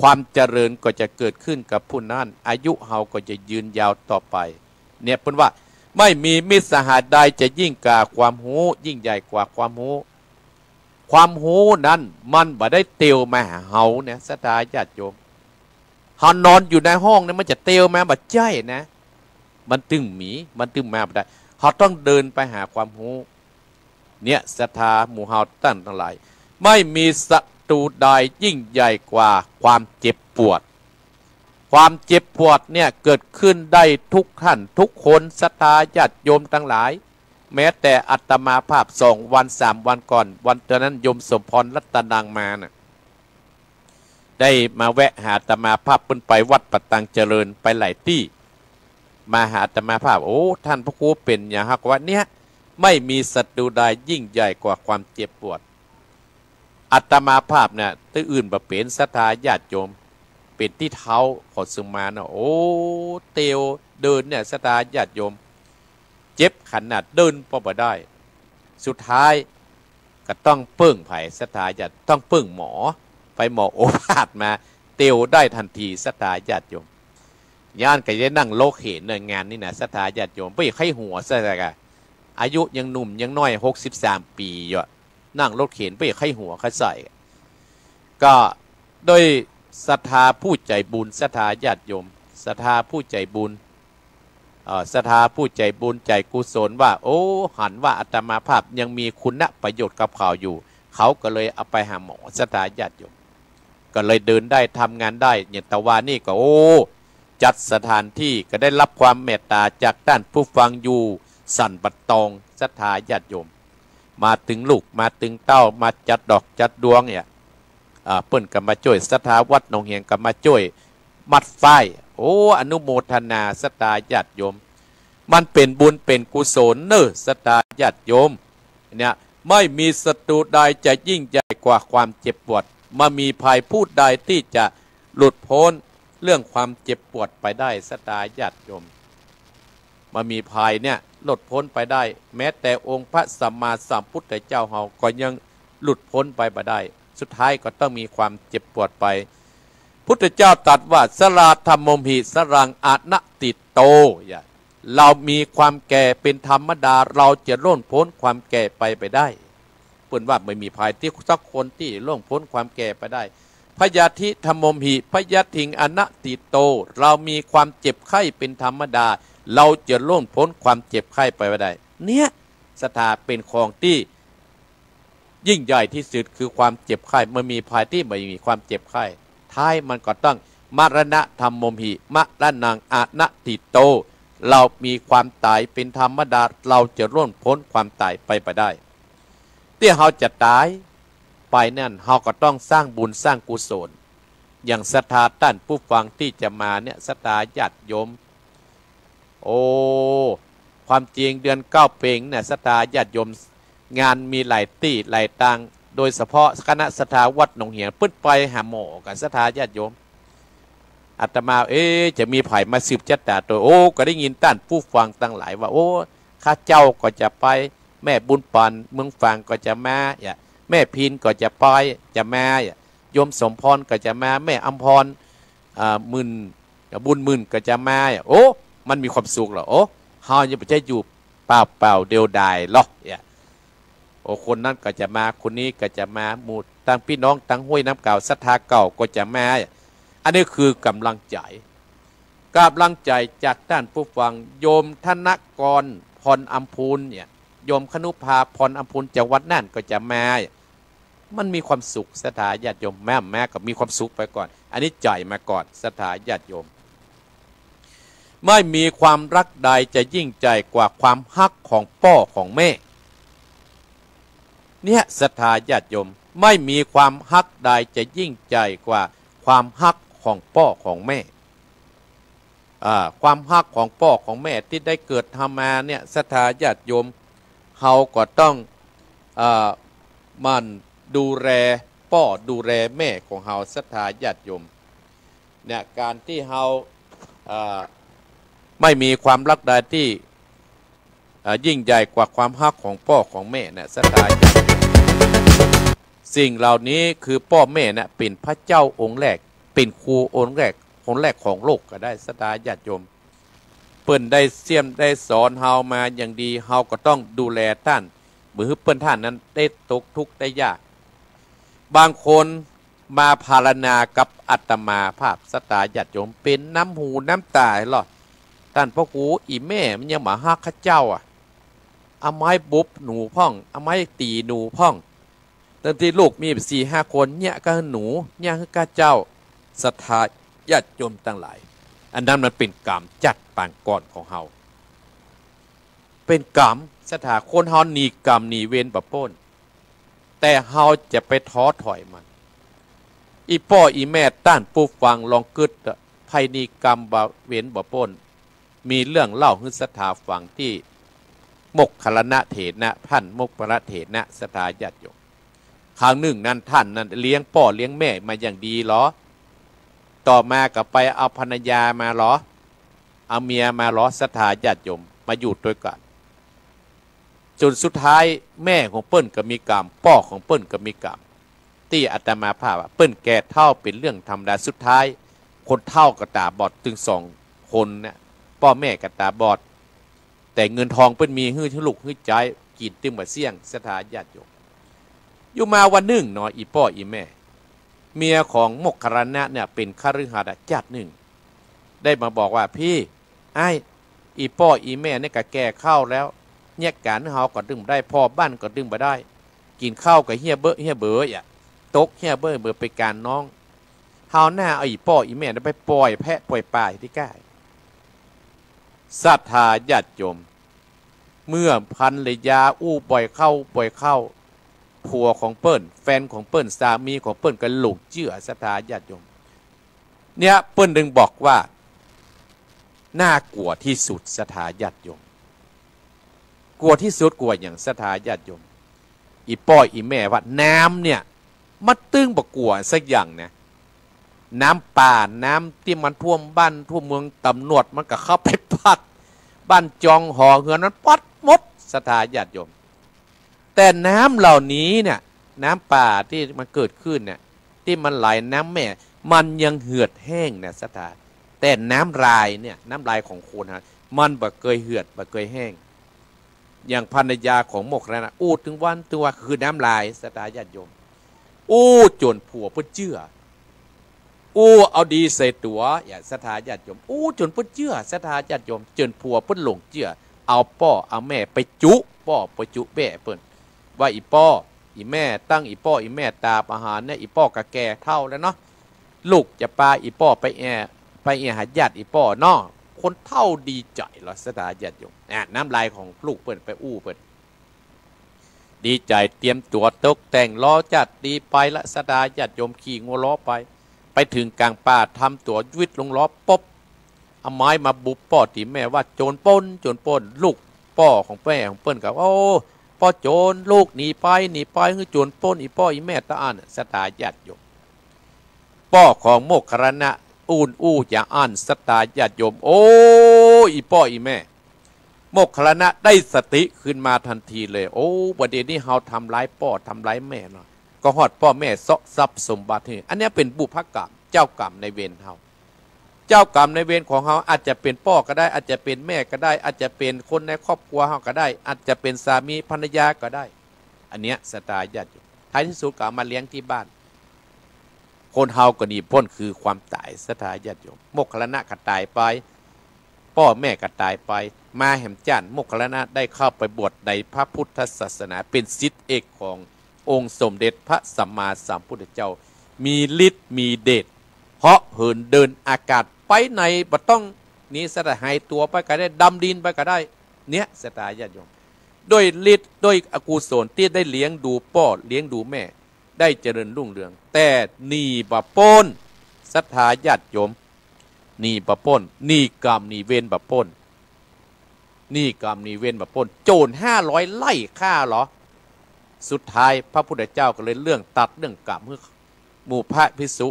ความเจริญก็จะเกิดขึ้นกับผู้นั้นอายุเฮาก็จะยืนยาวต่อไปเนี่ยเป็นว่าไม่มีมิตรสหายใดจะยิ่งกว่าความรู้ยิ่งใหญ่กว่าความรู้ความรู้นั้นมันบ่ได้เตียวมาหาเฮาเนี่ยศรัทธาญาติโยมเฮานอนอยู่ในห้องเนี่ยมันจะเตียวมาบ่ใช่นะมันตึงหมีมันตึงมาบ่ได้เขาต้องเดินไปหาความรู้เนี่ยศรัทธาหมู่เฮาตั้งทั้งหลายไม่มีศัตรูใดยิ่งใหญ่กว่าความเจ็บปวดความเจ็บปวดเนี่ยเกิดขึ้นได้ทุกท่านทุกคนศรัทธาญาติโยมทั้งหลายแม้แต่อาตมาภาพ2 วัน 3 วันก่อนวันตอนนั้นโยมสมพรรัตนังมาน่ะได้มาแวะหาอาตมาภาพเพิ่นไปวัดปัตตังเจริญไปหลายที่มาหาอาตมาภาพโอ้ท่านพระครูเป็นอย่างฮักว่าเนี้ยไม่มีศัตรูใดยิ่งใหญ่กว่าความเจ็บปวดอาตมาภาพเนี่ยตื้ออื่นบ่เป็นศรัทธาญาติโยมเป็นที่เท้าขอสุมานะโอ้เตียวเดินเนี่ยศรัทธาญาติโยมเจ็บขนาดเดินบ่ได้สุดท้ายก็ต้องเปิ้งไผ่ศรัทธาญาติต้องเปิ้งหมอไปหมอโอภาสมาเตียวได้ทันทีศรัทธาญาติโยมย่านก็จะนั่งโลกเห็นในงานนี่นะศรัทธาญาติโยมไปไข้หัวซะกะอายุยังหนุ่มยังน้อย63 ปีอยู่นั่งรถเข็นไปไข้หัวเขาใส่ก็โดยศรัทธาผู้ใจบุญศรัทธาญาติโยมศรัทธาผู้ใจบุญศรัทธาผู้ใจบุญใจกุศลว่าโอ้หันว่าอาตมาภาพยังมีคุณประโยชน์กับเขาอยู่เขาก็เลยเอาไปหาหมอศรัทธาญาติโยมก็เลยเดินได้ทำงานได้อย่างตะวันนี่ก็โอ้จัดสถานที่ก็ได้รับความเมตตาจากด้านผู้ฟังอยู่สั่นบัดตองศรัทธาญาติโยมมาถึงลูกมาถึงเต้ามาจัดดอกจัดดวงเนี่ยเปิ้นก็มาช่วยศรัทธาวัดหนองเฮียงก็มาช่วยมัดฝ้ายโอ้อนุโมทนาศรัทธาญาติโยมมันเป็นบุญเป็นกุศลเนอะศรัทธาญาติโยมเนี่ยไม่มีศัตรูใดจะยิ่งใหญ่กว่าความเจ็บปวดมามีภัยผู้ใดที่จะหลุดพ้นเรื่องความเจ็บปวดไปได้ศรัทธาญาติโยมมามีภัยเนี่ยหลุดพ้นไปได้แม้แต่องค์พระสัมมาสัมพุทธเจ้าเฮาก็ยังหลุดพ้นไปบ่ได้สุดท้ายก็ต้องมีความเจ็บปวดไปพุทธเจ้าตรัสว่าสลาธรรมมหิสรังอานะติโตเรามีความแก่เป็นธรรมดาเราจะล่นพ้นความแก่ไปได้เปิ้นว่าไม่มีภัยที่สักคนที่ล่นพ้นความแก่ไปได้พยาธิธรรมมหิพยาธิงอนะติโตเรามีความเจ็บไข้เป็นธรรมดาเราจะล่นพ้นความเจ็บไข้ไปได้เนี่ยศรัทธาเป็นของที่ยิ่งใหญ่ที่สุดคือความเจ็บไข้มันมีภัยที่ไม่มีความเจ็บไข้ท้ายมันก็ต้องมรณะธรรมมหิมรณังอานะติโตเรามีความตายเป็นธรรมดาเราจะล่นพ้นความตายไปได้ที่เราจะตายไปนั่นเราก็ต้องสร้างบุญสร้างกุศลอย่างศรัทธาท่านผู้ฟังที่จะมาเนี่ยศรัทธาญาติโยมโอ้ความจริงเดือน9 เพ็งเนี่ยศรัทธาญาติโยมงานมีหลายที่หลายตังโดยเฉพาะคณะศรัทธาวัดหนองเหียงปึ๊ดไปหาหมอกับศรัทธาญาติโยมอาตมาจะมีไผ่มาสืบจัดแต่ตัวโอ้ก็ได้ยินต้านผู้ฟังตั้งหลายว่าโอ้ข้าเจ้าก็จะไปแม่บุญปันเมืองฟังก็จะมาแม่พินก็จะไปจะมาโยมสมพรก็จะมาแม่อัมพรมื่นบุญมื่นก็จะมาโอ้มันมีความสุขเหรอโอ้เฮาจะไปใช้อยู่เปล่าเดียวดายหรอกโอ้คนนั้นก็จะมาคนนี้ก็จะมาหมู่ตั้งพี่น้องตั้งห้วยน้ำเก่าศรัทธาเก่าก็จะมาอันนี้คือกำลังใจจากด้านผู้ฟังโยมธนกรพรอัมพูนเนี่ยโยมคณุภาพรอัมพูนจากวัดนั่นก็จะมามันมีความสุขศรัทธาญาติโยมแม่ก็มีความสุขไปก่อนอันนี้ใจมาก่อนศรัทธาญาติโยมไม่มีความรักใดจะยิ่งใจกว่าความฮักของพ่อของแม่ เนี่ยศรัทธาญาติโยมไม่มีความฮักใดจะยิ่งใจกว่าความฮักของพ่อของแม่ความฮักของพ่อของแม่ที่ได้เกิดทำมาเนี่ยศรัทธาญาติโยมเขาก็ต้องมันดูแลพ่อดูแลแม่ของเขาศรัทธาญาติโยมเนี่ยการที่เขาไม่มีความรักใดที่ยิ่งใหญ่กว่าความฮักของพ่อของแม่เนี่ยศรัทธาญาติโยมสิ่งเหล่านี้คือพ่อแม่เนี่ยเป็นพระเจ้าองค์แรกเป็นครูองค์แรกของโลกก็ได้ศรัทธาญาติโยมเปิ้นได้เสี่ยมได้สอนเฮามาอย่างดีเฮาก็ต้องดูแลท่านมือเปิ้นท่านนั้นได้ตกทุกข์ได้ยากบางคนมาภาวนากับอาตมาภาพศรัทธาญาติโยมเป็นน้ำหูน้ำตาหรอท่านพ่อครูอีแม่มันยังมาฮักข้าเจ้าเอาไม้บุบหนูพ่องเอาไม้ตีหนูพ่องตั้งที่ลูกมี4-5 คนเนี่ยก็หนูเนี่ยคือข้าเจ้าศรัทธาญาติโยมทั้งหลายอันนั้นมันเป็นกรรมจัดปางก่อนของเฮาเป็นกรรมศรัทธาคนเฮาหนีกรรมหนีเวรบ่พ้นแต่เฮาจะไปท้อถอยมันอีพ่ออีแม่ต้านผู้ฟังลองกึดภัยหนีกรรมบ่เวรบ่พ้นมีเรื่องเล่าให้ศรัทธาฟังที่มกขลนะเถระท่านมกขลนะเถระศรัทธาญาติโยมครั้งหนึ่งนั้นท่านนั้นเลี้ยงพ่อเลี้ยงแม่มาอย่างดีหรอต่อมาก็ไปเอาภรรยามาหรอเอาเมียมาหรอศรัทธาญาติโยมมาอยู่ด้วยกันจนสุดท้ายแม่ของเปิ้นก็มีกรรมพ่อของเปิ้นก็มีกรรมที่อาตมาภาพเปิ้นแก่เท่าเป็นเรื่องธรรมดาสุดท้ายคนเท่ากับตาบอดถึง2 คนเนี่ยพ่อแม่กับตาบอดแต่เงินทองเปิ้นมีฮื้อลูกฮื้อใจกินตึงมาเสี่ยงศรัทธาญาติโยมอยู่มาวันหนึ่งเนาะอีพ่ออีแม่เมียของมกขรณะเนี่ยเป็นคฤหัสถ์จัดหนึ่งได้มาบอกว่าพี่ไอ้อีพ่ออีแม่เนี่ยก็แก่ข้าวแล้วเนี่ยการเฮาก็ดึงได้พ่อบ้านก็ดึงมาได้กินข้าวกับเฮียเบอเฮียเบอตกเฮียเบอไปการน้องเฮาหน้าเอาอีพ่ออีแม่ไปปล่อยแพะปล่อยปลาที่ใกล้ศรัทธาญาติโยมเมื่อพันเลยยาปล่อยเข้าผัวของเปิ้นแฟนของเปิ้นสามีของเปิ้นก็หลงเชื่อศรัทธาญาติโยมเนี่ยเปิ้นดึงบอกว่าน่ากลัวที่สุดศรัทธาญาติโยมกลัวที่สุดกลัวอย่างศรัทธาญาติโยมอีป้ออีแม่ว่าน้ำเนี่ยมันตึงบ่กลัวสักอย่างนะน้ำป่าน้ำที่มันท่วมบ้านท่วมเมืองตำรวจมันก็เข้าไปพัดบ้านจองหอเหือนนั้นปัดหมดศรัทธาญาติโยมแต่น้ำเหล่านี้เนี่ยน้ำป่าที่มันเกิดขึ้นเนี่ยที่มันไหลน้ำแม่มันยังเหือดแห้งเนี่ยศรัทธาแต่น้ำลายเนี่ยน้ำลายของคนฮะมันบ่เคยเหือดบ่เคยแห้งอย่างภรรยาของโมกขลนะถึงวันตัวคือน้ำลายศรัทธาญาติโยมจนผัวเพิ่นเชื่อเอาดีใส่ตัวอย่าศรัทธาญาติโยมจนเพิ่นเชื่อศรัทธาญาติโยมจนผัวเพิ่นหลงเชื่อเอาพ่อเอาแม่ไปจุพ่อไปจุแม่เพิ่นว่าอีพ่ออีแม่ตั้งอีพ่ออีแม่ตาอาหารเนี่ยอีพ่อกะแก่เท่าแล้วเนาะลูกจะปาอีพ่อไปหาญาติอีพ่อเนาะคนเท่าดีใจเหรอศรัทธาญาติโยมน้ำลายของลูกเปิ้นไปเปิ้นดีใจเตรียมตัวตกแต่งล้อจัดดีไปละศรัทธาญาติโยมขี่งัวล้อไปถึงกลางป่าทำตัววิทย์ลงล้อป๊บเอาไม้มาบุบพ่อตีแม่ว่าโจรปล้นลูกพ่อของแม่ของเปิ้นกับพ่อโจรลูกหนีไปคือโจรปล้นอีพ่ออีแม่ตาอ่านศรัทธาญาติโยมพ่อของโมกขลนะอย่าอ่านศรัทธาญาติโยมอีพ่ออีแม่โมกขลนะได้สติขึ้นมาทันทีเลยประเดี๋ยวนี้เฮาทำร้ายพ่อทำร้ายแม่เนาะก็ฮอดพ่อแม่เซาะทรัพย์สมบัติอันนี้เป็นบุพกรรมเจ้ากรรมในเวรเฮาเจ้ากรรมในเวรของเฮาอาจจะเป็นพ่อก็ได้อาจจะเป็นแม่ก็ได้อาจจะเป็นคนในครอบครัวเฮาก็ได้อาจจะเป็นสามีภรรยาก็ได้อันเนี้ยศรัทธาญาติโยมท้ายที่สุดก็เอามาเลี้ยงที่บ้านคนเฮาก็หนีพ้นคือความตายศรัทธาญาติโยมโมกขลนะก็ตายไปพ่อแม่ก็ตายไปมาแห่มจันโมกขลนะได้เข้าไปบวชในพระพุทธศาสนาเป็นศิษย์เอกขององค์สมเด็จพระสัมมาสัมพุทธเจ้ามีฤทธิ์มีเดชเหาะเหินเดินอากาศไปในบ่ต้องนี้สะหายตัวไปก็ได้ดำดินไปก็ได้เนี้ยศรัทธาญาติโยม ด้วยฤทธิ์ด้วยอกุศลที่ได้เลี้ยงดูพ่อเลี้ยงดูแม่ได้เจริญรุ่งเรืองแต่หนีบะป้นศรัทธาญาติโยมหนีบะป้นหนีกรรมหนีเวรบะป้นหนีกรรมหนีเวรบะป้นโจร500ไล่ฆ่าเหรอสุดท้ายพระพุทธเจ้าก็เลยเรื่องตัดเรื่องกรรมเมื่อหมู่พระภิกษุ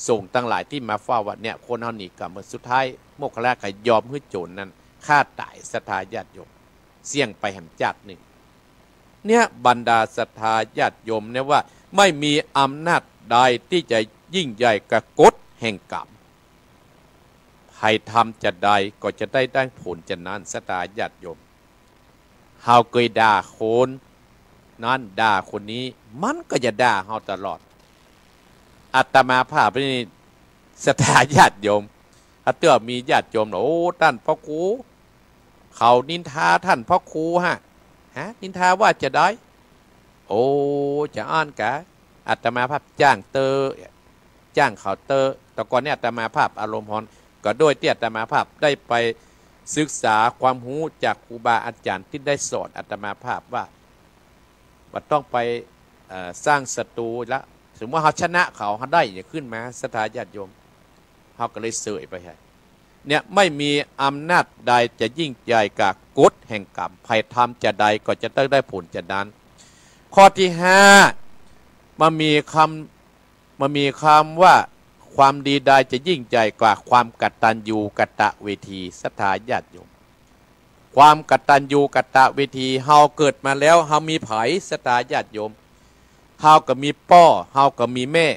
ส่งตั้งหลายที่มาเฝ้าว่าเนี่ยคนเขาหนีกรรมเมื่อสุดท้ายโมคคัลลาก็ยอมให้โจรนั้นฆ่าตายศรัทธาญาติโยมเสี่ยงไปแห่งจากหนึ่งเนี่ยบรรดาศรัทธาญาติโยมเนี่ยว่าไม่มีอำนาจใดที่จะยิ่งใหญ่กับกฎแห่งกรรมใครทำจะใดก็จะได้ผลจะนั้นศรัทธาญาติโยมเฮาเคยด่าคนนั้นด่าคนนี้มันก็จะด่าเฮาตลอดอาตมาภาพนี่ศรัทธาญาติโยมถ้าเตื้อมีญาติโยมโอ้ท่านพ่อครูเขานินทาท่านพ่อครูฮะนินทาว่าจะได้โอ้จะอ่านกะอาตมาภาพจ้างเขาเตอแต่ก่อนเนี่ยอาตมาภาพอารมณ์ฮอนก็โดยที่อาตมาภาพได้ไปศึกษาความรู้จากครูบาอาจารย์ที่ได้สอนอาตมาภาพว่าต้องไปสร้างศัตรูแล้วสมมติว่าเขาชนะเขาได้อย่างขึ้นมาศรัทธาญาติโยมเขาก็เลยเสยไปให้เนี่ยไม่มีอำนาจใดจะยิ่งใหญ่กับกฎแห่งกรรมใครทำจะใดก็จะต้องได้ผลจะนั้นข้อที่5มันมีคำว่าความดีใดจะยิ่งใหญ่กว่าความกตัญญูกตเวทีศรัทธาญาติโยมความกตัญญูกตเวทีเฮาเกิดมาแล้วเฮามีไผศรัทธาญาติโยมเฮาก็มีพ่อเฮาก็มีแม่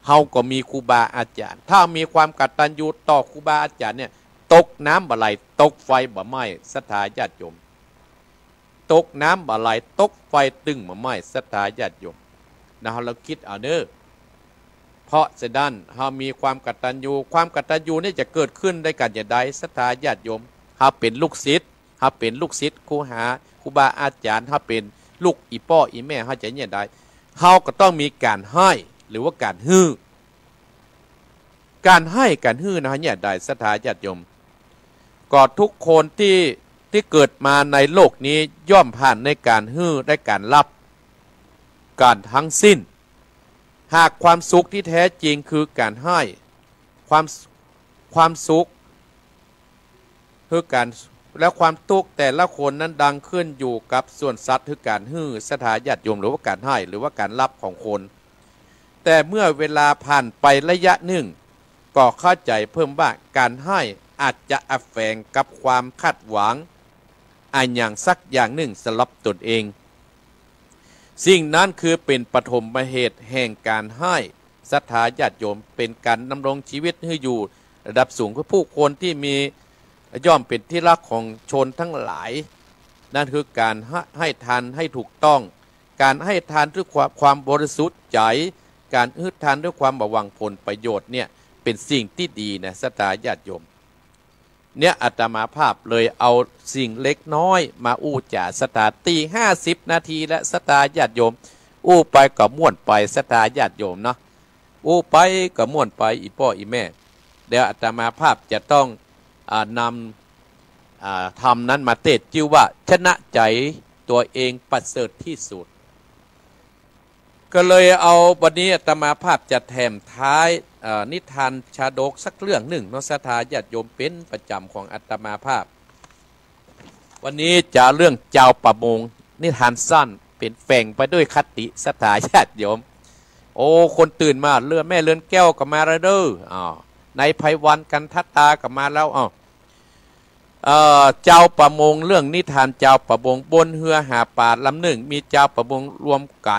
เฮาก็มีครูบาอาจารย์ถ้ามีความกตัญญูต่อครูบาอาจารย์เนี่ยตกน้ำบ่ไหลตกไฟบ่ไหม้ศรัทธาญาติโยมตกน้ำบ่ไหลตกไฟตึงบ่ไหม้ศรัทธาญาติโยมนะเราคิดเอาเด้อเพราะฉะนั้นเฮามีความกตัญญูนี่จะเกิดขึ้นได้กันอย่างใดศรัทธาญาติโยมเฮาเป็นลูกศิษย์ครูหาครูบาอาจารย์เฮาเป็นลูกอีพ่ออีแม่เฮาจะอย่างใดเฮาก็ต้องมีการให้หรือว่าการฮื้อนะฮะเนี่ยได้ศรัทธาญาติโยมก็ทุกคนที่เกิดมาในโลกนี้ย่อมผ่านในการฮื้อได้การรับการทั้งสิ้นหากความสุขที่แท้จริงคือการให้ความสุขคือการและความทุกข์แต่ละคนนั้นดังขึ้นอยู่กับส่วนสัตว์คือการฮื้อศรัทธาญาติโยมหรือว่าการให้หรือว่าการรับของคนแต่เมื่อเวลาผ่านไประยะหนึ่งก็เข้าใจเพิ่มว่าการให้อาจจะแฝงกับความคาดหวังอย่างสักอย่างหนึ่งสำหรับตนเองสิ่งนั้นคือเป็นปฐมเหตุแห่งการให้ศรัทธาญาติโยมเป็นการดำรงชีวิตให้อยู่ระดับสูงเพื่อผู้คนที่มีย่อมเป็นที่รักของชนทั้งหลายนั่นคือการให้ทานให้ถูกต้องการให้ทานด้วยความบริสุทธิ์ใจการให้ทานด้วยความหวังผลประโยชน์เนี่ยเป็นสิ่งที่ดีนะศรัทธาญาติโยมเนี่ยอาตมาภาพเลยเอาสิ่งเล็กน้อยมาอู้จ่าศรัทธาตี50 นาทีและศรัทธาญาติโยมอู้ไปก็ม่วนไปศรัทธาญาติโยมเนาะอู้ไปก็ม่วนไปอีพ่ออีแม่เดี๋ยวอาตมาภาพจะต้องนำทำนั้นมาเทศน์ชื่อว่าชนะใจตัวเองประเสริฐที่สุดก็เลยเอาวันนี้อาตมาภาพจะแถมท้ายนิทานชาดกสักเรื่องหนึ่งเนาะศรัทธาญาติโยมเป็นประจำของอาตมาภาพวันนี้จะเรื่องเจ้าประมงนิทานสั้นเป็นแฝงไปด้วยคติศรัทธาญาติโยมโอ้คนตื่นมาเรือแม่เรือนแก้วก็มาแล้วเด้อในไพวันกันทัตตาก็มาแล้วเจ้าประมงเรื่องนิทานเจ้าประมงบนเรือหาปลาลำหนึ่งมีเจ้าประมงร่วมกั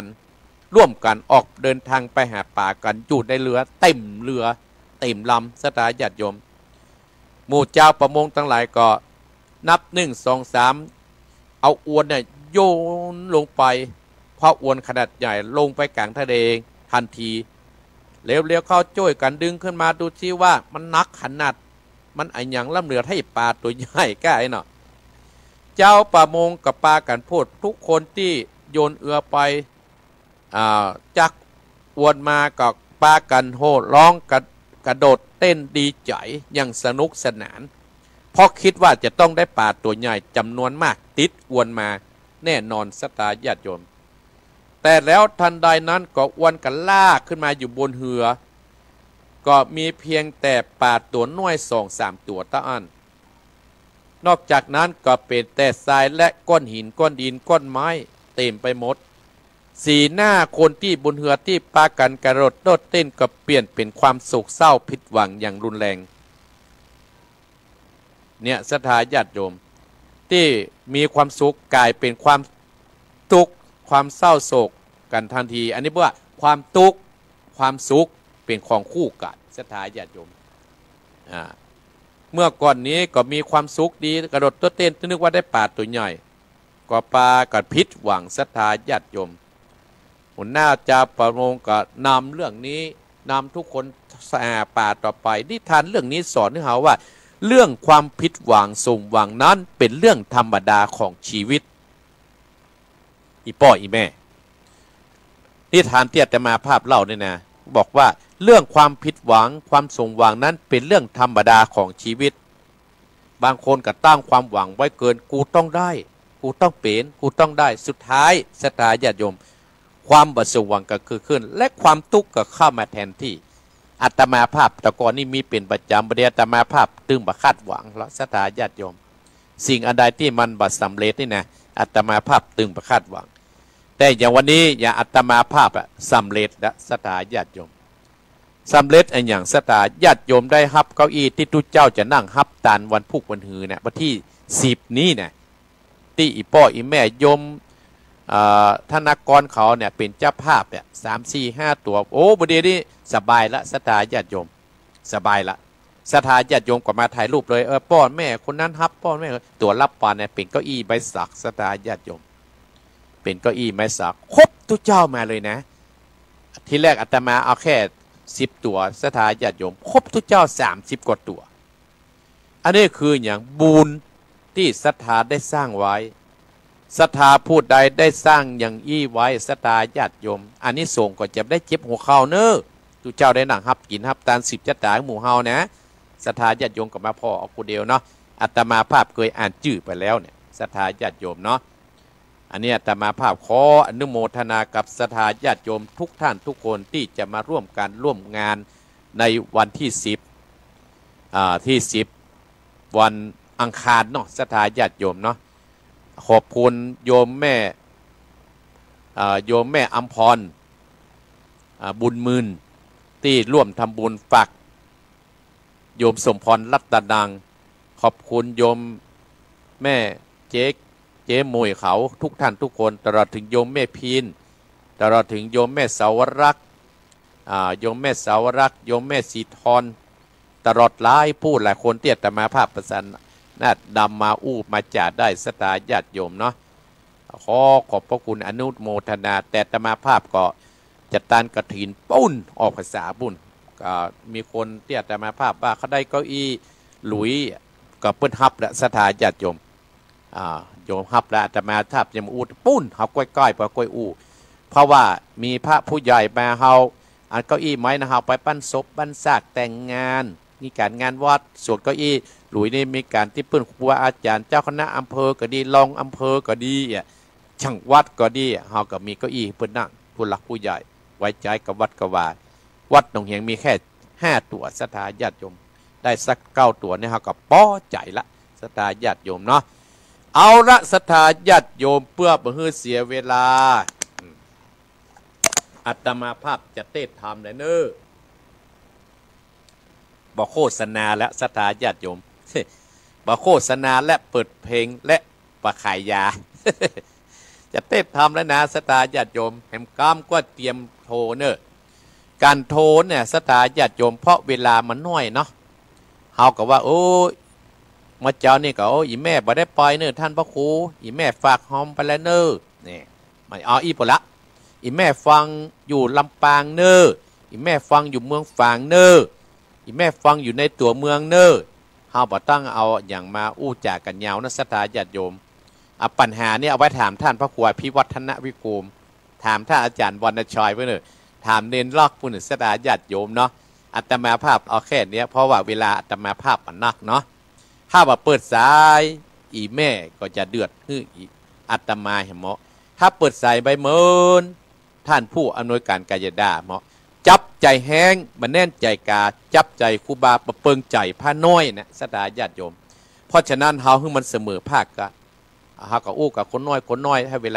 นออกเดินทางไปหาป่ากันอยู่ในเรือเต็มลำศรัทธาญาติโยมหมู่เจ้าประมงทั้งหลายก็นับ1 2 3เอาอวนเนี่ยโยนลงไปเพราะอวนขนาดใหญ่ลงไปกลางทะเลทันทีเร็วๆเข้าจ้อยกันดึงขึ้นมาดูซิว่ามันนักขนาดมันไอหยังล่ำเรือให้ปลาตัวใหญ่ก้าไอ้เนาะเจ้าประมงกับปลากันพูดทุกคนที่โยนเอือไปจักอวนมากับปลากันโห่ร้องกระโดดเต้นดีใจอย่างสนุกสนานเพราะคิดว่าจะต้องได้ปลาตัวใหญ่จำนวนมากติดอ วนมาแน่นอนศรัทธาญาติโยมแต่แล้วทันใดนั้นก็อวนกันลากขึ้นมาอยู่บนเหือก็มีเพียงแต่ป่าตัวน้อย2-3 ตัวตะอันนอกจากนั้นก็เป็นแต่ทรายและก้อนหินก้อนดินก้อนไม้เต็มไปหมดสีหน้าคนที่บนเหือที่ปากันกระโดดโดดเต้นก็เปลี่ยนเป็นความโศกเศร้าผิดหวังอย่างรุนแรงเนี่ยศรัทธาญาติโยมที่มีความสุขกลายเป็นความทุกข์ความเศร้าโศกกันทันทีอันนี้เพื่อความทุกข์ความสุขเป็นของคู่กันศรัทธาญาติโยมเมื่อก่อนนี้ก็มีความสุขดีกระโดดตัวเต้นนึกว่าได้ปลาตัวใหญ่ก็ปลากัดพิษหวังศรัทธาญาติโยมหัวหน้าจ่าประมงก็นำเรื่องนี้นำทุกคนแส่ป่าต่อไปนิทานเรื่องนี้สอนให้เราว่าเรื่องความผิดหวังสมหวังนั้นเป็นเรื่องธรรมดาของชีวิตอีพ่ออีแม่นิทานที่อาตมาภาพเล่าเนี่ยนะบอกว่าเรื่องความผิดหวังความสมหวังนั้นเป็นเรื่องธรรมดาของชีวิตบางคนก็ตั้งความหวังไว้เกินกูต้องได้กูต้องเป็นกูต้องได้สุดท้ายศรัทธาญาติโยมความบ่สมหวังก็คือขึ้นและความทุกข์ก็เข้ามาแทนที่อาตมาภาพแต่ก่อนนี่มีเป็นประจำประเดี๋ยวอาตมาภาพตึงบ่คาดหวังแล้วศรัทธาญาติโยมสิ่งอันใดที่มันบ่สำเร็จนี่นะอาตมาภาพตึงบ่คาดหวังแต่อย่างวันนี้อย่าอาตมาภาพสำเร็จและศรัทธาญาติโยมสำเร็จอย่างศรัทธาญาติโยมได้ฮับเก้าอี้ที่ทุกเจ้าจะนั่งฮับตานวันพุกวันหือเนี่ยวันที่10นี้เนี่ยที่อีพ่ออีแม่โยมธนากรเขาเนี่ยเป็นเจ้าภาพเนี่ย3-4-5 ตัวโอ้ประเดี๋ยวนี้สบายละศรัทธาญาติโยมสบายละศรัทธาญาติโยมก็มาถ่ายรูปเลยป้อนแม่คนนั้นฮับป้อนแม่ตัวรับปานเนี่ยเป็นเก้าอี้ใบสักศรัทธาญาติโยมเป็นเก้าอี้ไม้สักครบทุกเจ้ามาเลยนะที่แรกอาตมาเอาแค่10 ตัวศรัทธาญาติโยมครบทุกเจ้า30 กว่าตัวอันนี้คืออย่างบุญที่ศรัทธาได้สร้างไว้ศรัทธาผู้ใดได้สร้างอย่างอี้ไว้ศรัทธาญาติโยมอันนี้ส่งก็จะได้เจ็บหัวเข่าเนอะทุกเจ้าได้หนังฮับกินฮับตาน10 จัตตาหมู่เฮานะศรัทธาญาติโยมกับมาพ่อเอากูเดียวเนาะอาตมาภาพเคยอ่านจื่อไปแล้วเนี่ยศรัทธาญาติโยมเนาะอันนี้อาตมาภาพขออนุโมทนากับศรัทธาญาติโยมทุกท่านทุกคนที่จะมาร่วมกันร่วมงานในวันที่10วันอังคารเนาะศรัทธาญาติโยมเนาะขอบคุณโยมแม่อัมพรบุญมืนที่ร่วมทำบุญฝากโยมสมพรรัตดังขอบคุณโยมแม่เจ๊มวยเขาทุกท่านทุกคนตลอดถึงโยมแม่พีนตลอดถึงโยมแม่สาวรักษ์โยมแม่สาวรักษ์โยมแม่สีทรตลอดหลายผู้หลายคนที่อาตมาภาพประสานน่านำมาอู้มาจ่าได้ศรัทธาญาติโยมเนาะขอบพระคุณอนุโมทนาแต่อาตมาภาพก็จัดการกฐินปุ้นออกภาษาบุญก็มีคนที่อาตมาภาพว่าเขาได้เก้าอี้หลุยก็เปิ้นฮับและศรัทธาญาติโยมโยมฮับและอาตมาภาพยังอู้ปุ้นเขาก้อยๆพอก้อยอู้เพราะว่ามีพระผู้ใหญ่มาเฮาอันเก้าอี้ไม้นะเฮาไปปั้นศพปั้นซากแต่งงานมีการงานวัดส่วนเก้าอี้หลุยนี่มีการที่เปิ้นครูอาจารย์เจ้าคณะอำเภอก็ดีรองอำเภอก็ดีช่างวัดก็ดีเฮาก็มีเก้าอี้เปิ้นนั่งผู้หลักผู้ใหญ่ไว้ใจกับวัดกับวัดหนองเหียงมีแค่5 ตัวศรัทธาญาติโยมได้สัก9 ตัวเนี่ยเฮาก็ป้อใจละศรัทธาญาติโยมเนาะเอาละศรัทธาญาติโยมเพื่อบ่ให้เสียเวลาอาตมาภาพจะเทศธรรมเลยเนอะบ่โฆษณาและศรัทธาญาติโยมบ่โฆษณาและเปิดเพลงและประขายยา จะเทศธรรมแล้วนะศรัทธาญาติโยมแหมก้ามก็เตรียมโทรเนอะการโทรเนี่ยศรัทธาญาติโยมเพราะเวลามันน้อยเนาะเฮาก็ว่าโอ้มาเจ้านี่ก็อีแม่บ่ได้ปล่อยเนอะท่านพระครูอีแม่ฝากหอมไปแล้วเนอะนี่มันอีปละอีแม่ฟังอยู่ลำปางเนอะอีแม่ฟังอยู่เมืองฝางเนอะอีแม่ฟังอยู่ในตัวเมืองเนอะเฮาบ่ตั้งเอาอย่างมาอู้จากันยาวนะศรัทธาญาติโยมปัญหานี้เอาไว้ถามท่านพระครูพิวัฒนวิโกมถามท่านอาจารย์วรรณชัยเพื่อนเลยถามเน้นลอกผู้หนึ่งศรัทธาญาติโยมเนาะอาตมาภาพเอาแค่นี้เพราะว่าเวลาอาตมาภาพมันนักเนาะถ้าว่าเปิดสายอีแม่ก็จะเดือด อาตมาเห็นหมอถ้าเปิดใส่ใบเมินท่านผู้อำนวยการกายดาหมอจับใจแห้งมันแน่นใจกาจับใจครูบาประเปิงใจผ้าน้อยนะสตาญาติโยมเพราะฉะนั้นเฮาให้มันเสมอภาคกันเฮาก็อู้กับคนน้อยให้เว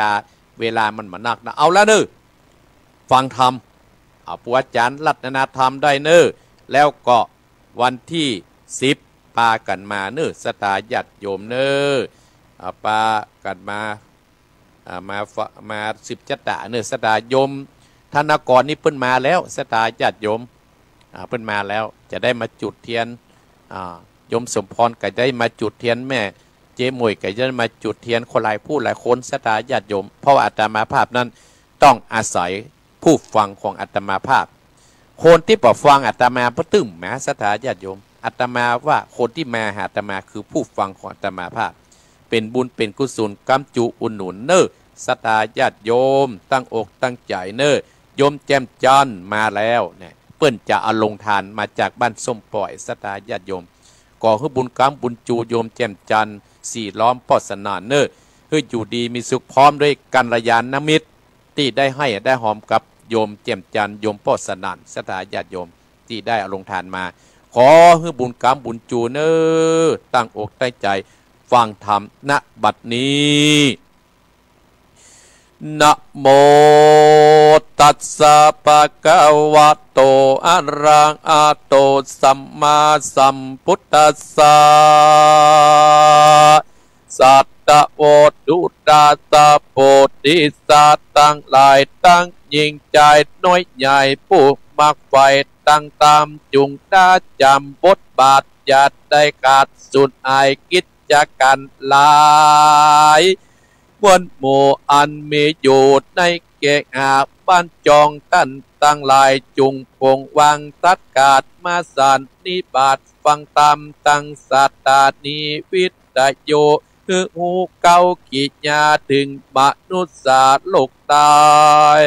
ลามันมานักนะเอาละเนอฟังธรรมเอาผู้อาจารย์รัตนธรรมได้เนอแล้วก็วันที่10ปากันมาเนอสตาญาติโยมเนอปากันมา10จัตตาเนอสตาโยมธนากรนี่เพิ่นมาแล้วสตาญาติโยมเพิ่นมาแล้วจะได้มาจุดเทียนโยมสมพรก็ได้มาจุดเทียนแม่เจ๊มวยก็จะมาจุดเทียนคนหลายผู้หลายคนสตาญาติโยมเพราะว่าอาตมาภาพนั้นต้องอาศัยผู้ฟังของอาตมาภาพคนที่ปฟังอาตมาพตึ้มแม้สตาญาติโยมอาตมาว่าคนที่มาหาอาตมาคือผู้ฟังของอาตมาภาพเป็นบุญเป็นกุศลกำจุอุนหนุนเนอสตาญาติโยมตั้งอกตั้งใจเนอโยมแจ่มจันมาแล้วเนี่ยเปิ้นจะเอาลงทานมาจากบ้านส้มปล่อยสตาญาติโยมก่อให้บุญกรรมบุญจูโยมแจ่มจันสี่ล้อมปอดสนานเนอเพื่ออยู่ดีมีสุขพร้อมด้วยกัลยาณมิตรที่ได้ให้ได้หอมกับโยมแจ่มจันโยมปอดสนานสตาญาติโยมที่ได้เอาลงทานมาขอให้บุญกรรมบุญจูเนอตั้งอกตั้งใจฟังธรรมณบัดนี้นะโมตัสสะภะคะวะโตอะระหะโตสัมมาสัมพุทธัสสะสัตตะโอดุดาสะโพธิสัตว์ตั้งหลายตั้งยิ่งใจน้อยใหญ่ผู้มักไฟตั้งตามจุงตาจำบทบาทอย่าได้ขาดสุดอายกิจการหลายบนหมู่อันมีอยู่ในเกหาบ้านจองตั้นตั้งหลายจุงพงวางตัดกาดมาสานนิบาตฟังตามตั้งสัตตานิวิตโยคือหูเก้ากิจญาถึงมนุษย์สาโลกตาย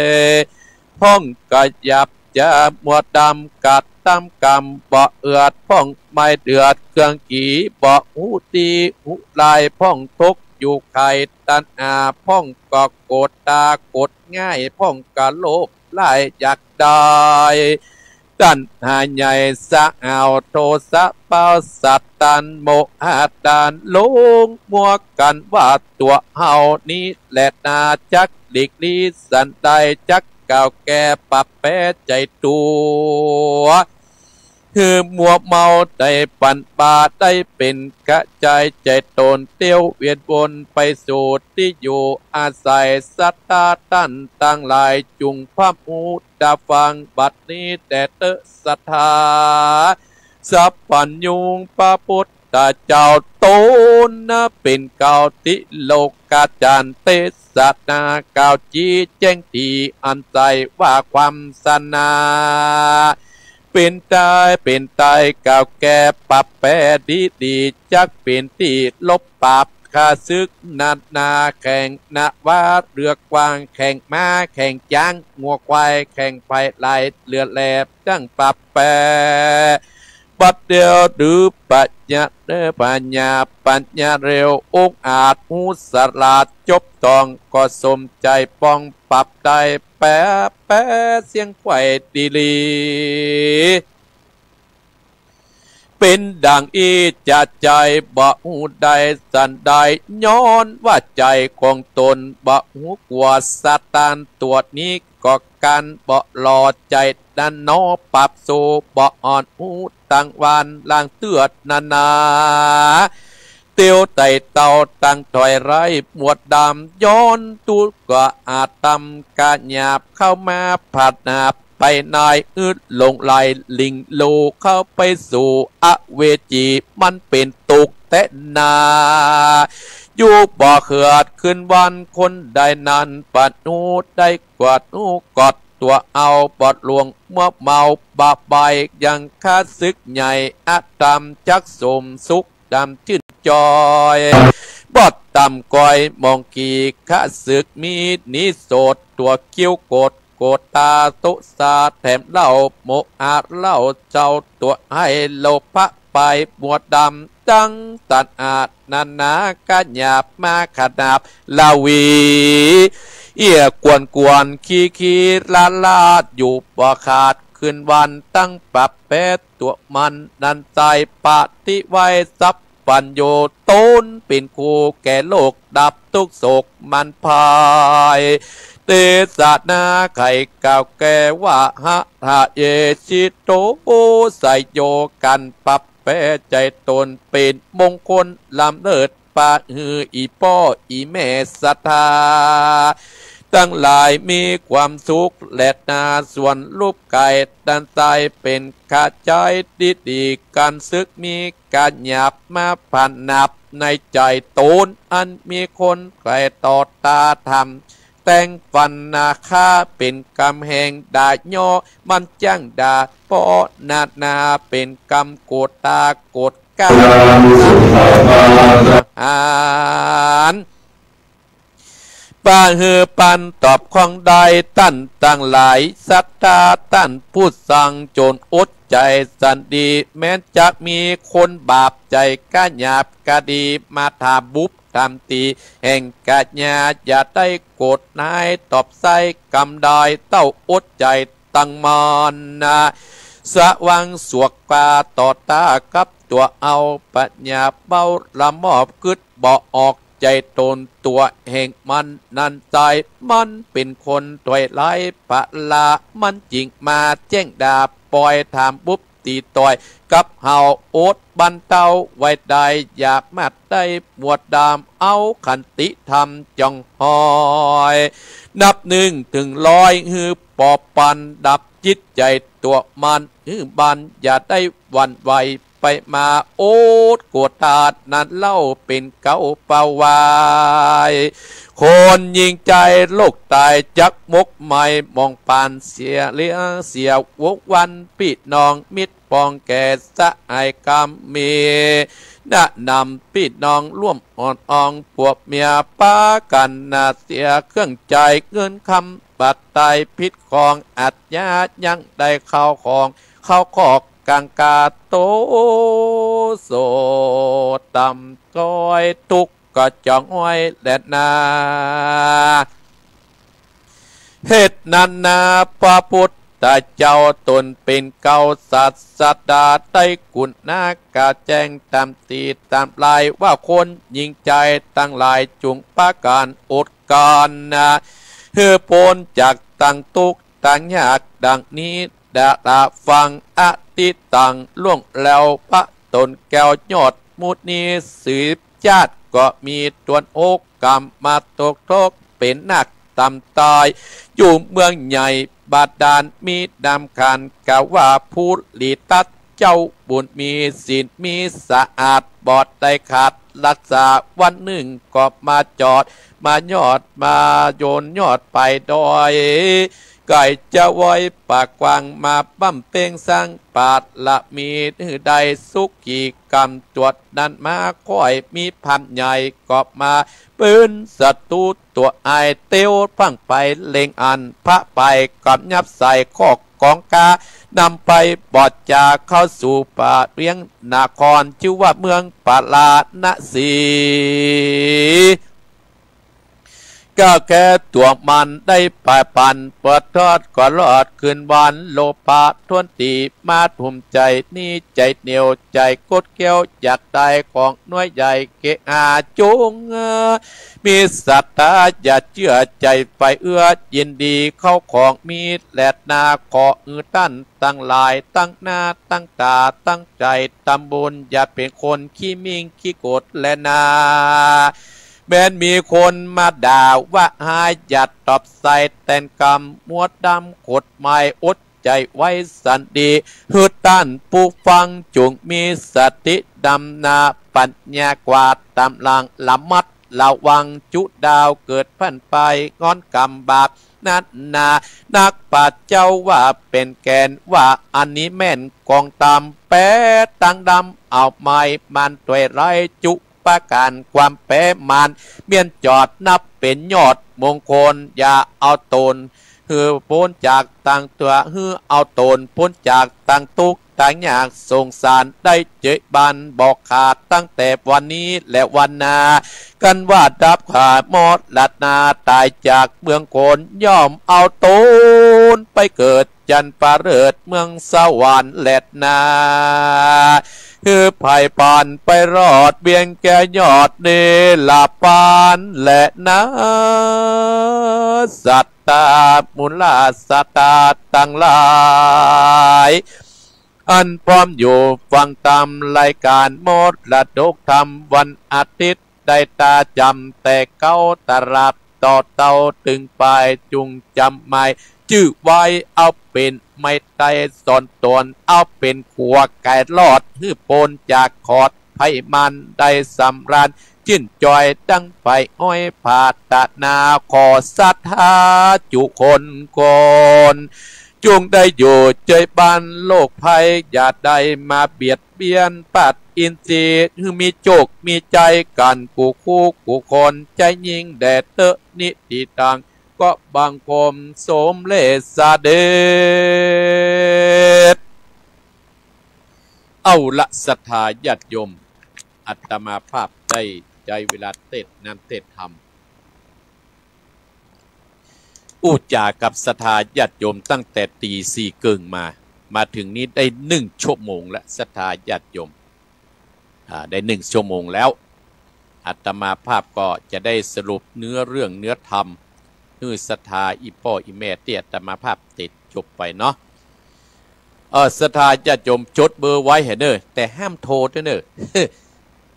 พ้องกระยับจะมัวดำกัดตามกรรมบ่เอือดพ้องไม่เดือดเครื่องกี่บ่หูตีหูลายพ้องทุกอยู่ไข่ตันพ้องก็โกดตากดง่ายพ้องกะโลภไล่อยากได้ตันหาใหญ่สะเอาโทสะเป้าสัตตันโมหะดานลงมัวกันว่าตัวเฮานี้แหละนาจักหลีกลีสันใดจักเก่าแก่ปรับแปรใจตัวคือมัวเมาได้ปั่นป่าได้เป็นกระจายใจตนเตี้ยวเวียนวนไปสู่ที่อยู่อาศัยสัตตาตั้นตั้งหลายจุงพระมูดาฟังบัดนี้แต่เตศรัทธาสัพพัญญูพระพุทธเจ้าโตนะเป็นเก่าติโลกาจารเทศนาเก่าจีแจ้งที่อันใจว่าความสนาเป็นตายเก่าแก่ปรับแปรดีจักเป็นที่ลบปราบข้าศึกนาแข่งนาว่าเรือกวางแข่งม้าแข่งจ้างงัวควายแข่งไฟไหลเรือแลบจังปรับแปรบัดเดียวดื้อปัญญาปัญญาเร็วองอาจหูสลาดจบตองก็สมใจป้องปรับได้แปะเสียงไข่ดีลีเป็นดังอีจะใจบ่หูใดสันใดย้อนว่าใจของตนบ่หูกว่าสตานตัวนี้ก็การบ่หลอดใจนันนอปรับสู่บ่อ่อนหูตั้งวันล่างเตือดนาเตียวไต่เต่าตั้งถอยไรหมวดดำย้อนตุก็อาตำกาหยาบเข้ามาผัดนาบไปนายอึดลงไหลลิงโลเข้าไปสู่อเวจีมันเป็นตุกแตนาอยู่บ่อเขือดขึ้นวันคนได้นันปัดนูได้กวาดนูกอดตัวเอาปอดลวงเมื่อเมาบาใบยังข้าศึกใหญ่อัตตามจักสมสุขดำชื่นจอยบอดต่ำก้อยมองกีข้าศึกมีนิโสดตัวคิ้วโกดตาตุสาแถมเล่าโมอาเล่าเจ้าตัวให้โลภะไปบวดดำ ตั้งตัดอาจนันนากะหยาบมาขนาบลาวีเอี่ยกวนกวนขี้ลาลาดอยู่บ่ขาดคืนวันตั้งปรับแปดตัวมันนันใจปฏิไว้ซับปัญโยต้นเป็นคู่แก่โลกดับทุกโศกมันพายเตสานาไข่เก่าแก่ว่าหะเยชิโตใส่โยกันปรับแปรใจตนเป็นมงคลลำเลิศปะฮืออีป้ออีแม่ศรัทธาตั้งหลายมีความสุขและนาส่วนรูปไก่ดันใจเป็นขาใจดีการซึกมีการหยาบมาผ่านนับในใจตนอันมีคนใครต่อตาทำแต่งฟันนาคาเป็นกำแหงด่าย่อมันจ้างด่าปอนาเป็นกำโกตาโกดกาอ่านป้าเฮือปันตอบของใดตั้นตั้งหลายศรัทธาตั้นพูดสั่งโจนอดใจสันดีแม้จะมีคนบาปใจกะหยาบกะดีมาทาบุบทำตีแห่งกะญาอย่าได้โกรธนายตอบใส่กำได้เต้าอดใจตั้งมอนนะสว่างสวกกาต่อตากับตัวเอาปัญญาเบาละมอบกึดบ่ออกใจตนตัวแห่งมันนันใจมันเป็นคนถอยไล่ปะลามันจริงมาแจ้งดาปล่อยถามบุบตีต่อยกับเฮาโอดบันเตาไว้ได้อย่ามัดได้ปวดดามเอาขันติธรรมจองหอยนับ1 ถึง 100ฮือปอบปันดับจิตใจตัวมันฮือบันอย่าได้วันไหวไปมาโอดโกรธตาดนั้นเล่าเป็นเก่าเป่าวายคนยิงใจโลกตายจักมกไม่มองปานเสียเลี้ยเสียวกวันพี่น้องมิตรปองแก่สะไอกรรมมีแนะนำพี่น้องร่วมอ่อนอ่องพวกเมียป้ากันนาเสียเครื่องใจเงินคำบัดไตพิษของอัดยายังได้เข้าของเข้าคอกกังกาโตโสต่ำก้อยตุกก็จ้องไว้แลนาเหตุนั้นนาพระพุทธเจ้าตนเป็นเก่าสัตสดาไต้กุณนากาแจ้งตามตีตามลายว่าคนยิงใจตั้งหลายจุงปาการอดการนะเฮือโพนจากตั้งตุกตั้งยากดังนี้ดาตาฟังอติตังล่วงแล้วพระตนแก้วยอดมุนีสืบชาติก็มีตวนอกกรรมมาตกทกเป็นนักตำตายอยู่เมืองใหญ่บาดาลมีดำคันกะว่าพูดลีตัดเจ้าบุญมีศีลมีสะอาดบอดได้ขาดรักษาวันหนึ่งก็มาจอดมายอดมาโยนยอดไปดอยไก่จะไว้ปากกวางมาบั้มเป้งสร้างปาดละมีใดสุขีกรรมตรวจนั้นมาค่อยมีพันใหญ่กอบมาปืนศัตรูตัวไอเตียวพังไปเล็งอันพระไปกับยับใส่ข้อกองกานำไปบอดจาเข้าสู่ป่าเรียงนาครชื่อว่าเมืองปาลาณสีก็แค่ตัวมันได้ปลายปันเปิดทอดก่อนรอดคืนวันโลภะทวนตีมาทุ่มใจนี่ใจเหนียวใจกดเกี้ยวอยากได้ของน้อยใหญ่เกอาจงมีศรัทธาอย่าเชื่อใจไปเอื้อยินดีเข้าของมีแหลดนาขอตั้นตั้งหลายตั้งหน้าตั้งตาตั้งใจตำบุญอย่าเป็นคนขี้มิ่งขี้โกรธและนาแม้นมีคนมาด่าว่าหายหยัดตอบใส่แต่นกรรมมวดดำกดไม้อดใจไว้สันดีหืดต้านผู้ฟังจงมีสติดำนาปัญญากวาดตามหลังละมัดระวังจุดาวเกิดพันไปงอนกรรมบาปนัดนานักปัดเจ้าว่าเป็นแกนว่าอันนี้แม่นกองตามแปะตั้งดำเอาไม้มันตัวไรจุประการความแปรมันเมียนจอดนับเป็นยอดมงคลอย่าเอาตน ฮือพ้นจากต่างตัวฮือเอาตนพ้นจากต่างทุกข์ต่างยากสงสารได้เจยบันบอกขาดตั้งแต่วันนี้และวันหน้ากันว่าดับขาดหมดลัดนาตายจากเมืองโคนย่อมเอาตนไปเกิดจันปาเริดเมืองสวรรค์แลดนาคือไผ่ปานไปรอดเบียงแก่ยอดเนลาปานและนาสัตตามุลาสตาตั้งหลายอันพร้อมอยู่ฟังตามรายการมดละดกธรรมวันอาทิตย์ได้ตาจำแต่เก้าตราบต่อเตาตึงไปจุงจำไม่จื้อไว้เอาเป็นไม่ไต้สอนตนเอาเป็นขัวไก่ลอดฮื้อปนจากขอดไผ่มันได้สำราญจิ้นจอยดังไฟอ้อยผาตะนาขอสัทธาจุคนก่อนจงได้อยู่เจยบันโลกภัยอย่าได้มาเบียดเบียนปัดอินทรีย์คือมีโจกมีใจกันกูคู่กูคนใจยิ่งแดดเตอะนิติตังก็บังคมสมเลสเดชเอาละศรัทธาญาติโยมอัตมาภาพได้ใจเวลาเทศน้ำเทศธรรมอู้จากับศรัทธาญาติโยมตั้งแต่ตีสี่เกิงมาถึงนี้ได้1 ชั่วโมงและศรัทธาญาติโยมได้1 ชั่วโมงแล้วอาตมาภาพก็จะได้สรุปเนื้อเรื่องเนื้อธรรมคือศรัทธาอีพ่ออีแม่ที่อาตมาภาพติดจบไปเนาะศรัทธาญาติโยมจดเบอร์ไว้เห็นเนอะแต่ห้ามโทรด้วยเนอะ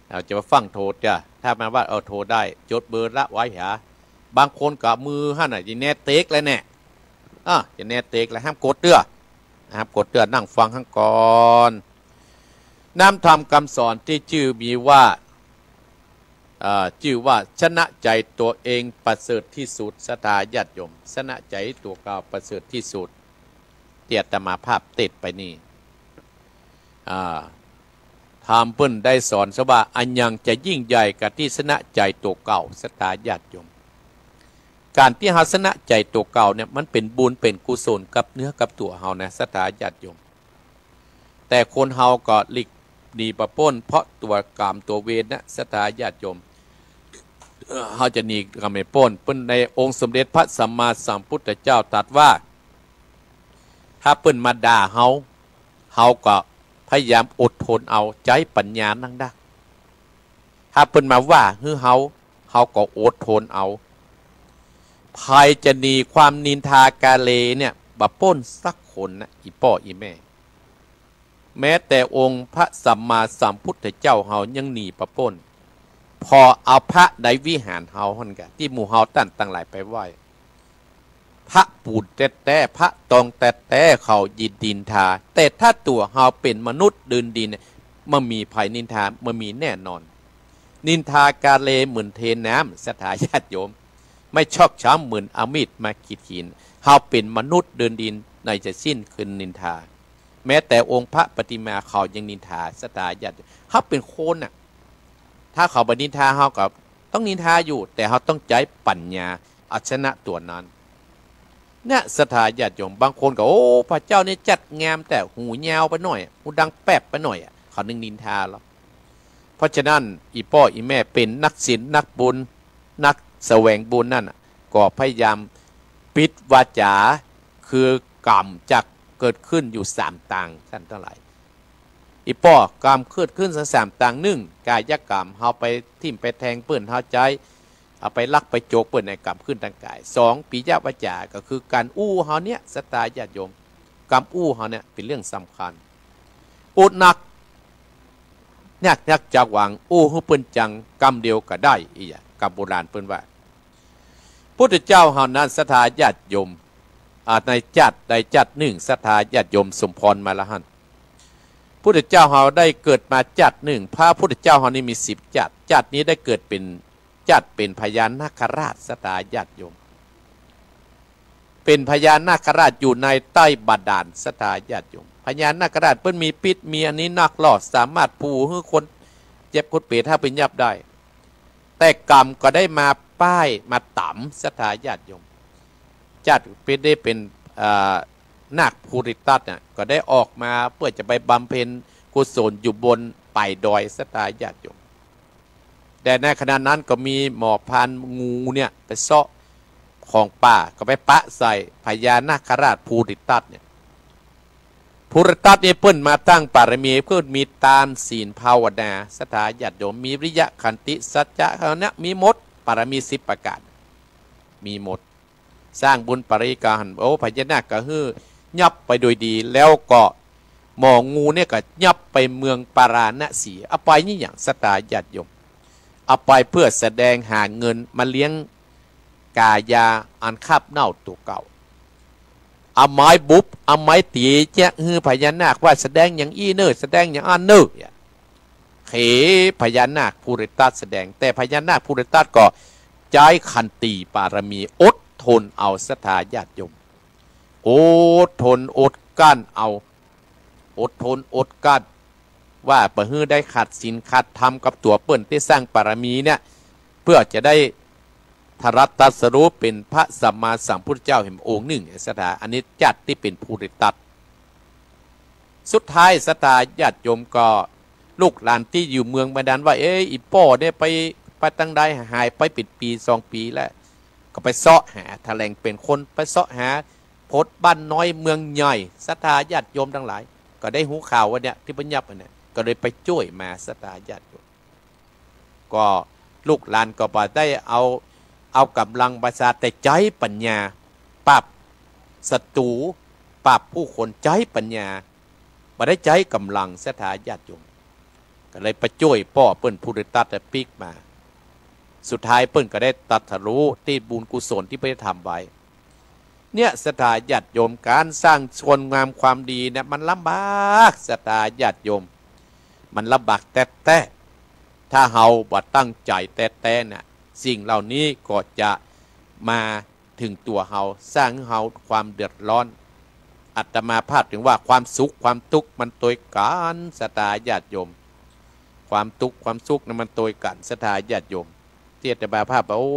เราจะมาฟังโทรจ้ะถ้ามันว่าโทรได้จดเบอร์ละไว้หาบางคนกับมือหั่นน่ะจะแน่เต็กเลยเนี่ยจะแน่เต็กแล้วห้ามกดเตื้อนะครับกดเตื้อนั่งฟังข้างก่อนน้ำธรรมคำสอนที่ชื่อมีว่าชื่อว่าชนะใจตัวเองประเสริฐที่สุดศรัทธาญาติโยมชนะใจตัวเก่าประเสริฐที่สุดเตียตมาภาพติดไปนี่ธรรมเพิ่นได้สอนซะว่าอันยังจะยิ่งใหญ่กับที่ชนะใจตัวเก่าศรัทธาญาติโยมการที่เฮาชนะใจตัวเก่าเนี่ยมันเป็นบุญเป็นกุศลกับเนื้อกับตัวเฮานะศรัทธาญาติโยมแต่คนเฮาก็หลีกหนีประป้นเพราะตัวกามตัวเวรนะศรัทธาญาติโยมเฮาจะหนีกามไม่ป้นเพิ่นในองค์สมเด็จพระสัมมาสัมพุทธเจ้าตรัสว่าถ้าเพิ่นมาด่าเฮาก็พยายามอดทนเอาใจปัญญานั่งได้ถ้าเพิ่นมาว่าเฮาก็อดทนเอาภัยจะหนีความนินทากาเลเนี่ยบ่ป้นสักคนนะอีพ่ออีแม่แม้แต่องค์พระสัมมาสัมพุทธเจ้าเฮายังหนีประป้นพอเอาพระในวิหารเฮาหั่นกะที่หมู่เฮาตั้งหลายไปไหว้พระปูดแต่พระตองแต่เขายินดินทาแต่ถ้าตัวเฮาเป็นมนุษย์เดินดินมันมีภัยนินทามันมีแน่นอนนินทากาเลเหมือนเทน้ำศรัทธาญาติโยมไม่ชอกช้ำเหมือนอามิตรมาขีดขีนเฮาเป็นมนุษย์เดินดินในจะสิ้นคืนนินทาแม้แต่องค์พระปฏิมาเขายังนินทาศรัทธาญาติเขาเป็นโคนน่ะถ้าเขาบนินทาเขากับต้องนินทาอยู่แต่เขาต้องใจปัญญาเอาชนะตัวนั้นเนี่ยศรัทธาญาติโยมบางคนก็โอ้พระเจ้านี่จัดงามแต่หูยาวไปหน่อยหูดังแป๊บไปหน่อยเขานึงนินทาแล้วเพราะฉะนั้นอีพ่ออีแม่เป็นนักศีลนักบุญนักแสวงบุญนั่นก็พยายามปิดวาจาคือกรรมจากเกิดขึ้นอยู่3ต่างท่านทั้งหลายอีป้อกรรมเกิดขึ้น3ต่าง1กายกรรมเฮาไปทิ่มไปแทงเปิ้นเฮาใจเอาไปลักไปโจกเปิ้นในกรรมขึ้นทางกาย2ปิยวาจาก็คือการอู้เฮาเนี่ยศรัทธาญาติโยมกรรมอู้เฮาเนี่ยเป็นเรื่องสำคัญอุดหนักยักจักหวังอู้ฮู้เปิ้นจังกรรมเดียวก็ได้อีหยังกรรมโบราณเปิ้นว่าพุทธเจ้าเฮานั้นศรัทธาญาติโยมในจัดหนึ่งศรัทธาญาติโยมสมพรมาละหันพุทธเจ้าเฮาได้เกิดมาจัดหนึ่งพระพุทธเจ้าเฮานี่มี10จัดนี้ได้เกิดเป็นพญานาคราชศรัทธาญาติโยมเป็นพญานาคราชอยู่ในใต้บาดาลศรัทธาญาติโยมพญานาคราชเพิ่นมีพิษมีอันนี้นักล่อสามารถผูให้คนเจ็บคนเปรตถ้าเป็นยับได้แต่กรรมก็ได้มาป้ายมาต่ำศรัทธาญาติโยม จัดเป็นได้เป็นนาคภูริตัสเนี่ยก็ได้ออกมาเพื่อจะไปบำเพ็ญกุศลอยู่บนป่ายดอยสตาญาติโยมแต่ในขณะนั้นก็มีหมอพานงูเนี่ยไปเซาะของป่าก็ไปปะใส่พญานาคราชภูริตัสเนี่ยภูริตัสเนี่ยเปิ้นมาตั้งปารมีเพื่อมีทานศีลภาวนาสถาญาติโยมมีวิริยะขันติสัจจะเขาเนี่ยมีหมดปารมี10ประการมีหมดสร้างบุญปริการโอ้พญานาคก็ฮือยับไปโดยดีแล้วก็หมองูเนี่ยก็ยับไปเมืองปาราณสีเอาไปนี่อย่างสถาญาติโยมเอาไปเพื่อแสดงหาเงินมาเลี้ยงกายาอันคาบเน่าตัวเก่าเอาไม้บุบเอาไม้ตีแจ้ฮือพญานาคว่าแสดงอย่างอีเนอแสดงอย่างอันเนอเขพญานาคภูริตัสแสดงแต่พญานาคภูริตัสก็ใจขันติปารมีอดทนเอาศรัทธาญาติโยมอดทนอดกั้นเอาอดทนอดกั้นว่าเพื่อได้ขัดศีลขัดธรรมกับตัวเปิ้นที่สร้างปารมีเนี่ยเพื่อจะได้ทรัตตัสรู้เป็นพระสัมมาสัมพุทธเจ้าแห่งองค์หนึ่งศรัทธาอันนี้จัดที่เป็นภูริตัสสุดท้ายศรัทธาญาติโยมก็ลูกหลานที่อยู่เมืองบาดาลว่าอีป้อได้ไปตั้งได้หายไปปิดปี2 ปีแล้วก็ไปเสาะหาแถลงเป็นคนไปเสาะหาพดบ้านน้อยเมืองใหญ่ศรัทธาญาติโยมทั้งหลายก็ได้หูข่าวว่าเนี่ยที่ปัญญาเนี่ยก็เลยไปช่วยมาศรัทธาญาติโยมก็ลูกหลานก็บ่ได้เอากำลังประสาทแต่ใจปัญญาปราบศัตรูปราบผู้คนใจปัญญาบ่ได้ใจกำลังศรัทธาญาติโยมก็เลยไปช่วยป้อเปิ้นภูริตัสแต่ปีกมาสุดท้ายเปิ้นก็ได้ตัดรู้ที่บุญกุศลที่ไปทำไว้เนี่ยศรัทธาญาติโยมการสร้างชนงามความดีเนี่ยมันลำบากศรัทธาญาติโยมมันลำบากแต่ถ้าเฮาบ่ตั้งใจแต่เนี่ยสิ่งเหล่านี้ก็จะมาถึงตัวเฮาสร้างเฮาความเดือดร้อนอาตมาภาพถึงว่าความสุขความทุกข์มันตัวกันศรัทธาญาติโยมความทุกข์ความสุขนั้นมันตัวกันศรัทธาญาติโยมที่อาตมาภาพโอ้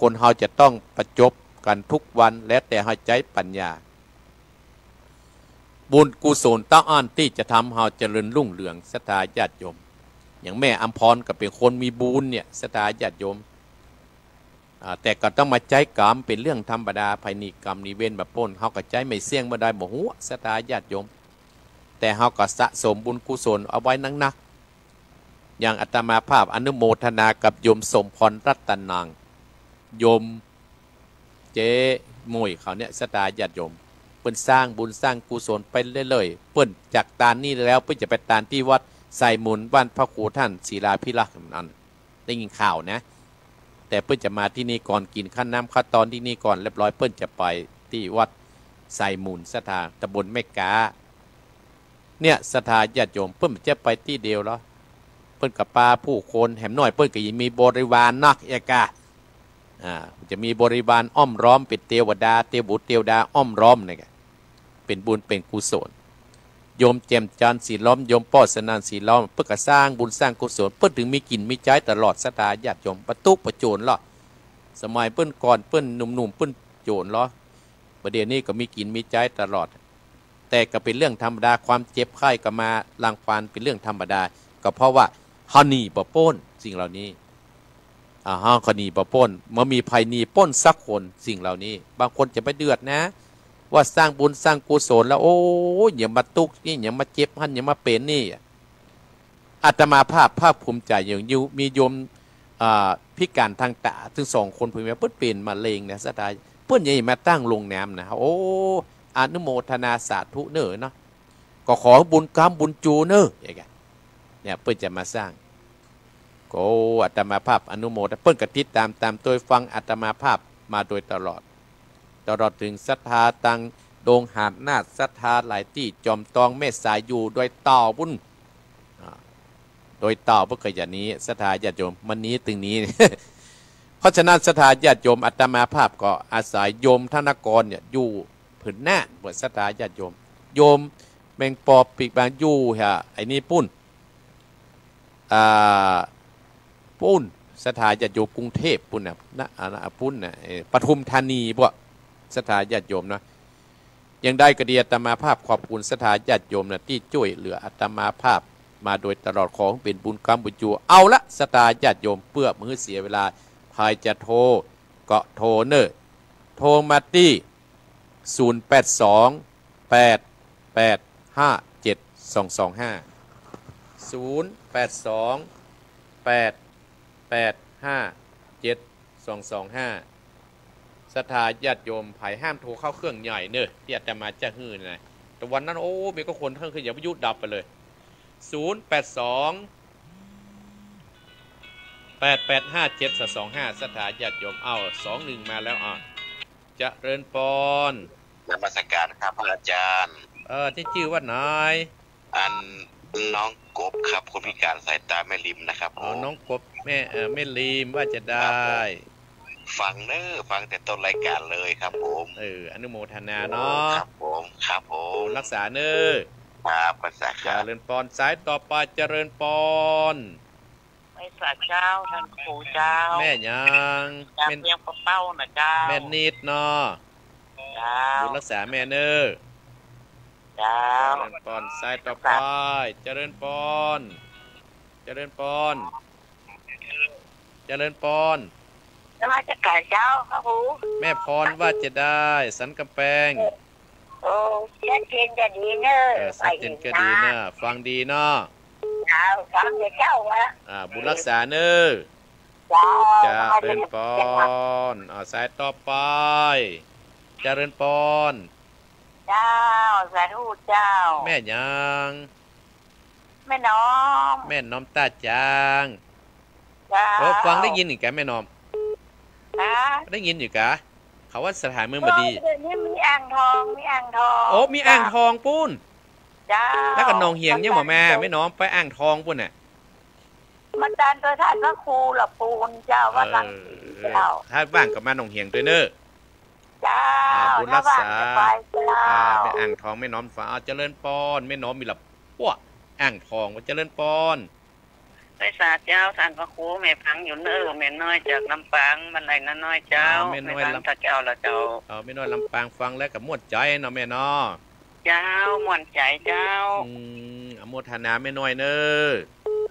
คนเฮาจะต้องประจบกันทุกวันและแต่เฮาใจปัญญาบุญกุศลตั้งอันที่จะทำเฮาเจริญรุ่งเรืองศรัทธาญาติโยมอย่างแม่อัมพรก็เป็นคนมีบุญเนี่ยศรัทธาญาติโยมแต่ก็ต้องมาใจกรรมเป็นเรื่องธรรมดาภายในกรรมนิเวศแบบป้นเฮาก็ใจไม่เสี่ยงบ่ได้บ่ฮู้ศรัทธาญาติโยมแต่เฮาก็สะสมบุญกุศลเอาไว้นักๆอย่างอาตมาภาพอนุโมทนากับโยมสมพรรัตนังโยมเจ๊มวยเขาเนี่ยศรัทธาญาติโยมเปิ้นสร้างบุญสร้างกุศลไปเรื่อยๆเปิ้นจากตานนี้แล้วเปิ้นจะไปตานที่วัดไซมุนบ้านพระครูท่านศิลาภิรักษ์นั่นได้ยินข่าวนะแต่เปิ้นจะมาที่นี่ก่อนกินข้าวน้ำข้าวตอนที่นี่ก่อนเรียบร้อยเปิ้นจะไปที่วัดไซมุนศรัทธาตำบลแม่กาเนี่ยศรัทธาญาติโยมเปิ้นจะไปที่เดียวแล้วเปิ้นกับปลาผู้คนแหมน้อยเปิ้นก็ยังมีบริวารนักเอกาจะมีบริวารอ้อมร้อมเป็นเทวดาเทวบุตรเทวดาอ้อมร้อมเนี่ยเป็นบุญเป็นกุศลโยมแจ่มจันทร์สีล้อมโยมป้อสนานสีล้อมเพื่อสร้างบุญสร้างกุศลเพื่อถึงมีกินมีใจตลอดศรัทธาญาติโยมประตุประโจนล่ะสมัยเปิ้นก่อนเปิ้นหนุ่มๆเปิ้นโจนล่ะประเดี๋ยวนี้ก็มีกินมีใจตลอดแต่ก็เป็นเรื่องธรรมดาความเจ็บไข้ก็มาลังควานเป็นเรื่องธรรมดาก็เพราะว่าเฮาหนีบ่พ้นสิ่งเหล่านี้เฮาก็หนีบ่พ้นเมื่อมีภัยหนีพ้นสักคนสิ่งเหล่านี้บางคนจะไปเดือดนะว่าสร้างบุญสร้างกุศลแล้วโอ้ยอย่ามาตุกนี่อย่ามาเจ็บหันอย่ามาเป็นนี่อาตมาภาพภูมิใจอย่างอยู่มีโยมพิการทางตาถึง2 คนเพิ่นว่าเพิ่นเป็นมะเร็งเนี่ยศรัทธาเพิ่นยังมาตั้งโรงน้ำนะโอ้อนุโมทนาสาธุเน้อเนาะก็ขอบุญกรรมบุญจูเน้ออย่างเงี้ยเนี่ยเพิ่นจะมาสร้างก็อาตมาภาพอนุโมทนาเพิ่นก็ติดตามโดยฟังอาตมาภาพมาโดยตลอดถึงศรัทธาตังโดงหาดนาฏศรัทธาหลายที่จอมตองแม่สายอยู่โดยต่อบุญโดยต่อเพื่อขยันนี้ศรัทธาญาติโยมมันนี้ตึงนี้ เพราะฉะนั้นศรัทธาญาติโยมอาตมาภาพก็อาศัยโยมธนกรเนี่ยอยู่ผืนหน้าบทศรัทธาญาติโยมโยมแมงปอปีกบางอยู่ฮะไอ้นี่ปุ้นศรัทธาญาติโยมกรุงเทพปุ้นนะปุ้นนะปทุมธานีพวก ศรัทธาญาติโยมนะยังได้กระเดียอาตมาภาพขอบคุณศรัทธาญาติโยมนะที่ช่วยเหลืออาตมาภาพมาโดยตลอดของเป็นบุญกรรมบุญจูเอาละศรัทธาญาติโยมเพื่อมือเสียเวลาภายจะโทรก็โทรเนอโทรมาที่0828857225 ศรัทธาญาติโยมไผ่ห้ามโทรเข้าเครื่องใหญ่เนอะที่อาตมาจะฮื้อนะแต่วันนั้นโอ้มีก็คนทั้งคืนอย่าวิทยุดับไปเลย0828857225 ศรัทธาญาติโยมเอา21มาแล้วเจริญปอนนมัสการครับพระอาจารย์ที่ชื่อว่านายน้องกบครับคนพิการสายตาแม่ริมนะครับน้องกบแม่ริมว่าจะได้ฟังแต่ต้นรายการเลยครับผมอนุโมทนาเนาะครับผมรักษาครับรักษาเจริญปอนสายต่อไปเจริญปอนไม่สาเจ้าท่านครูเจ้าแม่ยังแม่เลี้ยงเป้านะเจ้าแม่นิดเนาะเจ้ารักษาแม่เจ้าเจริญปอนสายต่อไปเจริญปอนเจริญปอนนมัสการเจ้าครับครูแม่พรว่าจะได้สันกำแพงโอ้ชัดเจนจะดีเนอะชัดเจนก็ดีเนอะฟังดีเนาะฟังเจ้าวะบุญรักษาเนอะจะเริญปอนสายต่อไปเจริญปอนเจ้าสาธุเจ้าแม่ยังแม่น้อมตาจางฟังได้ยินอีกแกแม่น้อมได้ยินอยู่กะเขาว่าสถานเมืองบดีนี่มีอ่างทองโอ้มีอ่างทองปุ้นจ้าแล้วก็นองเฮียงเนี่ยหมอแม่ไม่น้อมไปอ่างทองปุ้นน่ะมันดันตัวท่านพระครูละปูนเจ้าว่าตั้งถ้าบ้างกับมานองเฮียงด้วยเนอะจ้าบุญรักษาไม่อ่างทองไม่น้อมฟ้าเจริญปอนไม่น้อมมีหลับพวกอ่างทองว่าเจริญปอนไปสาเจ้าท่านพระครูแม่พังอยู่เนอแม่น้อยจากลำปางมันไรน้อยเจ้าแม่น้อยลำปางเจ้าละเจ้าแม่น้อยลำปางฟังแล้วกับม่วนใจเนาะแม่เนาะเจ้าม่วนใจเจ้าอโมทนาแม่น้อยเนอ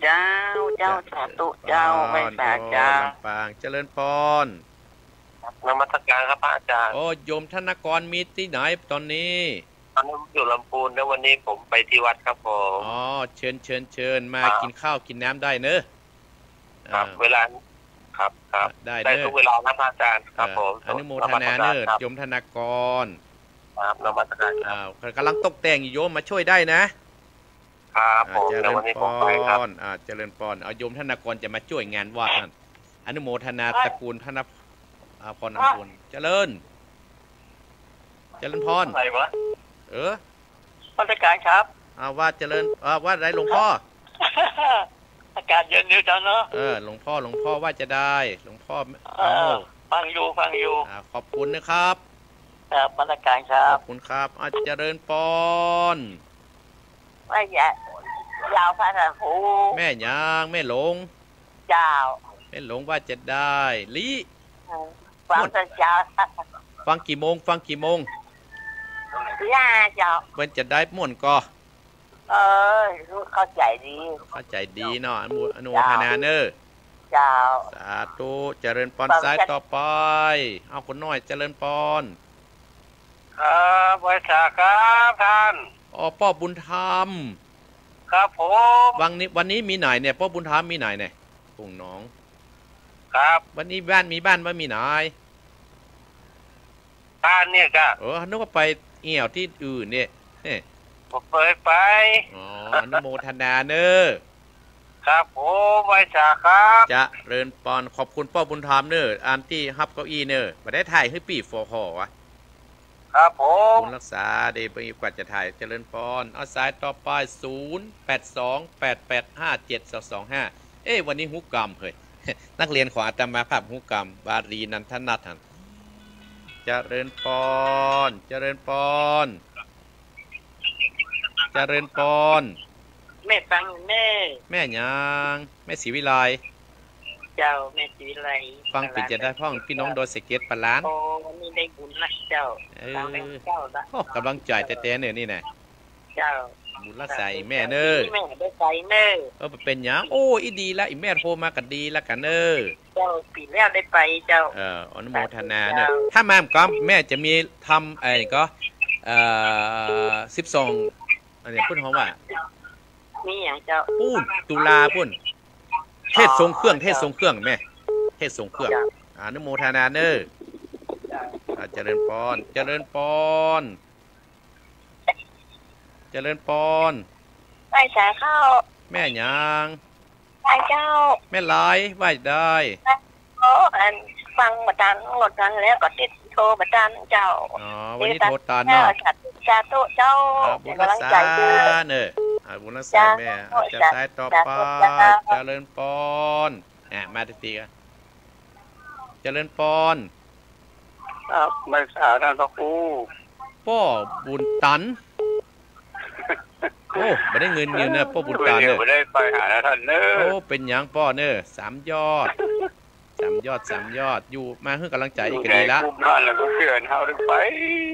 เจ้าสาธุเจ้าไปสาเจ้าลำปางเจริญปอนนมัสการครับพระอาจารย์โยมธนกรมีที่ไหนตอนนี้อยู่ลำพูนแล้ววันนี้ผมไปที่วัดครับผมเชิญมากินข้าวกินน้ำได้เนอะครับเวลาครับได้ทุกเวลานะพระอาจารย์ครับผมอนุโมทนาเนอะโยมธนกรครับนมัสการครับกำลังตกแต่งอยู่โยมมาช่วยได้นะครับผมแล้ววันนี้ผมไปครับเจริญปอนโยมธนกรจะมาช่วยงานวัดนั่นอนุโมทนาตระกูลธนพรอภรเจริญพรอะไรวะราชการครับว่าเจริญว่าไรหลวงพ่ออากาศเย็นอยู่จังเนาะหลวงพ่อว่าจะได้หลวงพ่อฟังอยู่ขอบคุณนะครับราชการครับขอบคุณครับเจริญปอนไม่ยาวพระครูแม่ยางแม่หลงเจ้าแม่หลงว่าจะได้ลิฟังเจ้าฟังกี่โมงย่าเจ้ามันจะได้ม่วนก็เข้าใจดีเนาะอนุโมทนาเนอเจ้าสาธุเจริญปอนสายต่อไปเอาคนน้อยเจริญปอนครับไว้สาครับท่านพ่อบุญธรรมครับผมวันนี้มีไหนเนี่ยพ่อบุญธรรมมีไหนเนี่ยปุ่งน้องครับวันนี้บ้านว่ามีไหนบ้านเนี่ยก็นึกว่าไปเอี่ยวที่อื่นเนี่ยผมไปอนุโมทนาเนอครับผมไว้สาครับจะเริญปอนขอบคุณพ่อบุญธรรมเนออันที่ฮับเก้าอี้เนอมาได้ถ่ายให้ปีฟอร์หอวะครับผมบุญรักษาเดี๋ยวไปกว่าจะถ่ายเจริญปอนเอาสายต่อไป0828857225วันนี้ฮุกกรรมเฮ้ยนักเรียนของอาตมาภาพฮุกกรรมบาลีนันทนัทหันเจริญปอนแม่ฟังแม่ยังแม่ศรีวิไล เจ้าแม่ศรีไลฟังปิดจะได้พ่องพี่น้องโดยสเก็ตปลาล้านโอ้วันนี้ได้บุญละเจ้าเจ้าละโอ้กำลังใจแต่เนี่ยนี่นะเจ้าบุญละใส่แม่เนอแม่ได้ใส่เนอเป็นหยังโอ้อีดีละอีแม่โทรมากันดีละกันเนอเจ้าปีแล้วได้ไปเจ้าอนุโมทนาเนอถ้ามาก็แม่จะมีทำอะไรก็12อันนี้พูดเขาว่ามีอย่างเจ้าปุ้นตุลาปุ้นเทศทรงเครื่องแม่เทศทรงเครื่องอนุโมทนาเนอเจริญพรเจริญพรไปสายเข้าแม่ยังไปเจ้าแม่ลายไหวได้โอ้ฟังมาตันหมดกันแล้วก็ติดโทรมาตันเจ้าวันนี้โทรตันเนาะชาโตเจ้าบุญรักษาเนอบุญรักษาแม่จะสายต่อไปเจริญพรมาตีกันเจริญพรไม่สาท่านพระครูพ่อบุญตันโอ้ไม่ได้เงินเนอะพ่อบุญตันเนอะไม่ได้ไปหาท่านเนอะโอ้เป็นอย่างพ่อเนอะ3 ยอดอยู่มาเพื่อกำลังใจอีกดีละนั่นแล้วก็เกินเฮาได้ไป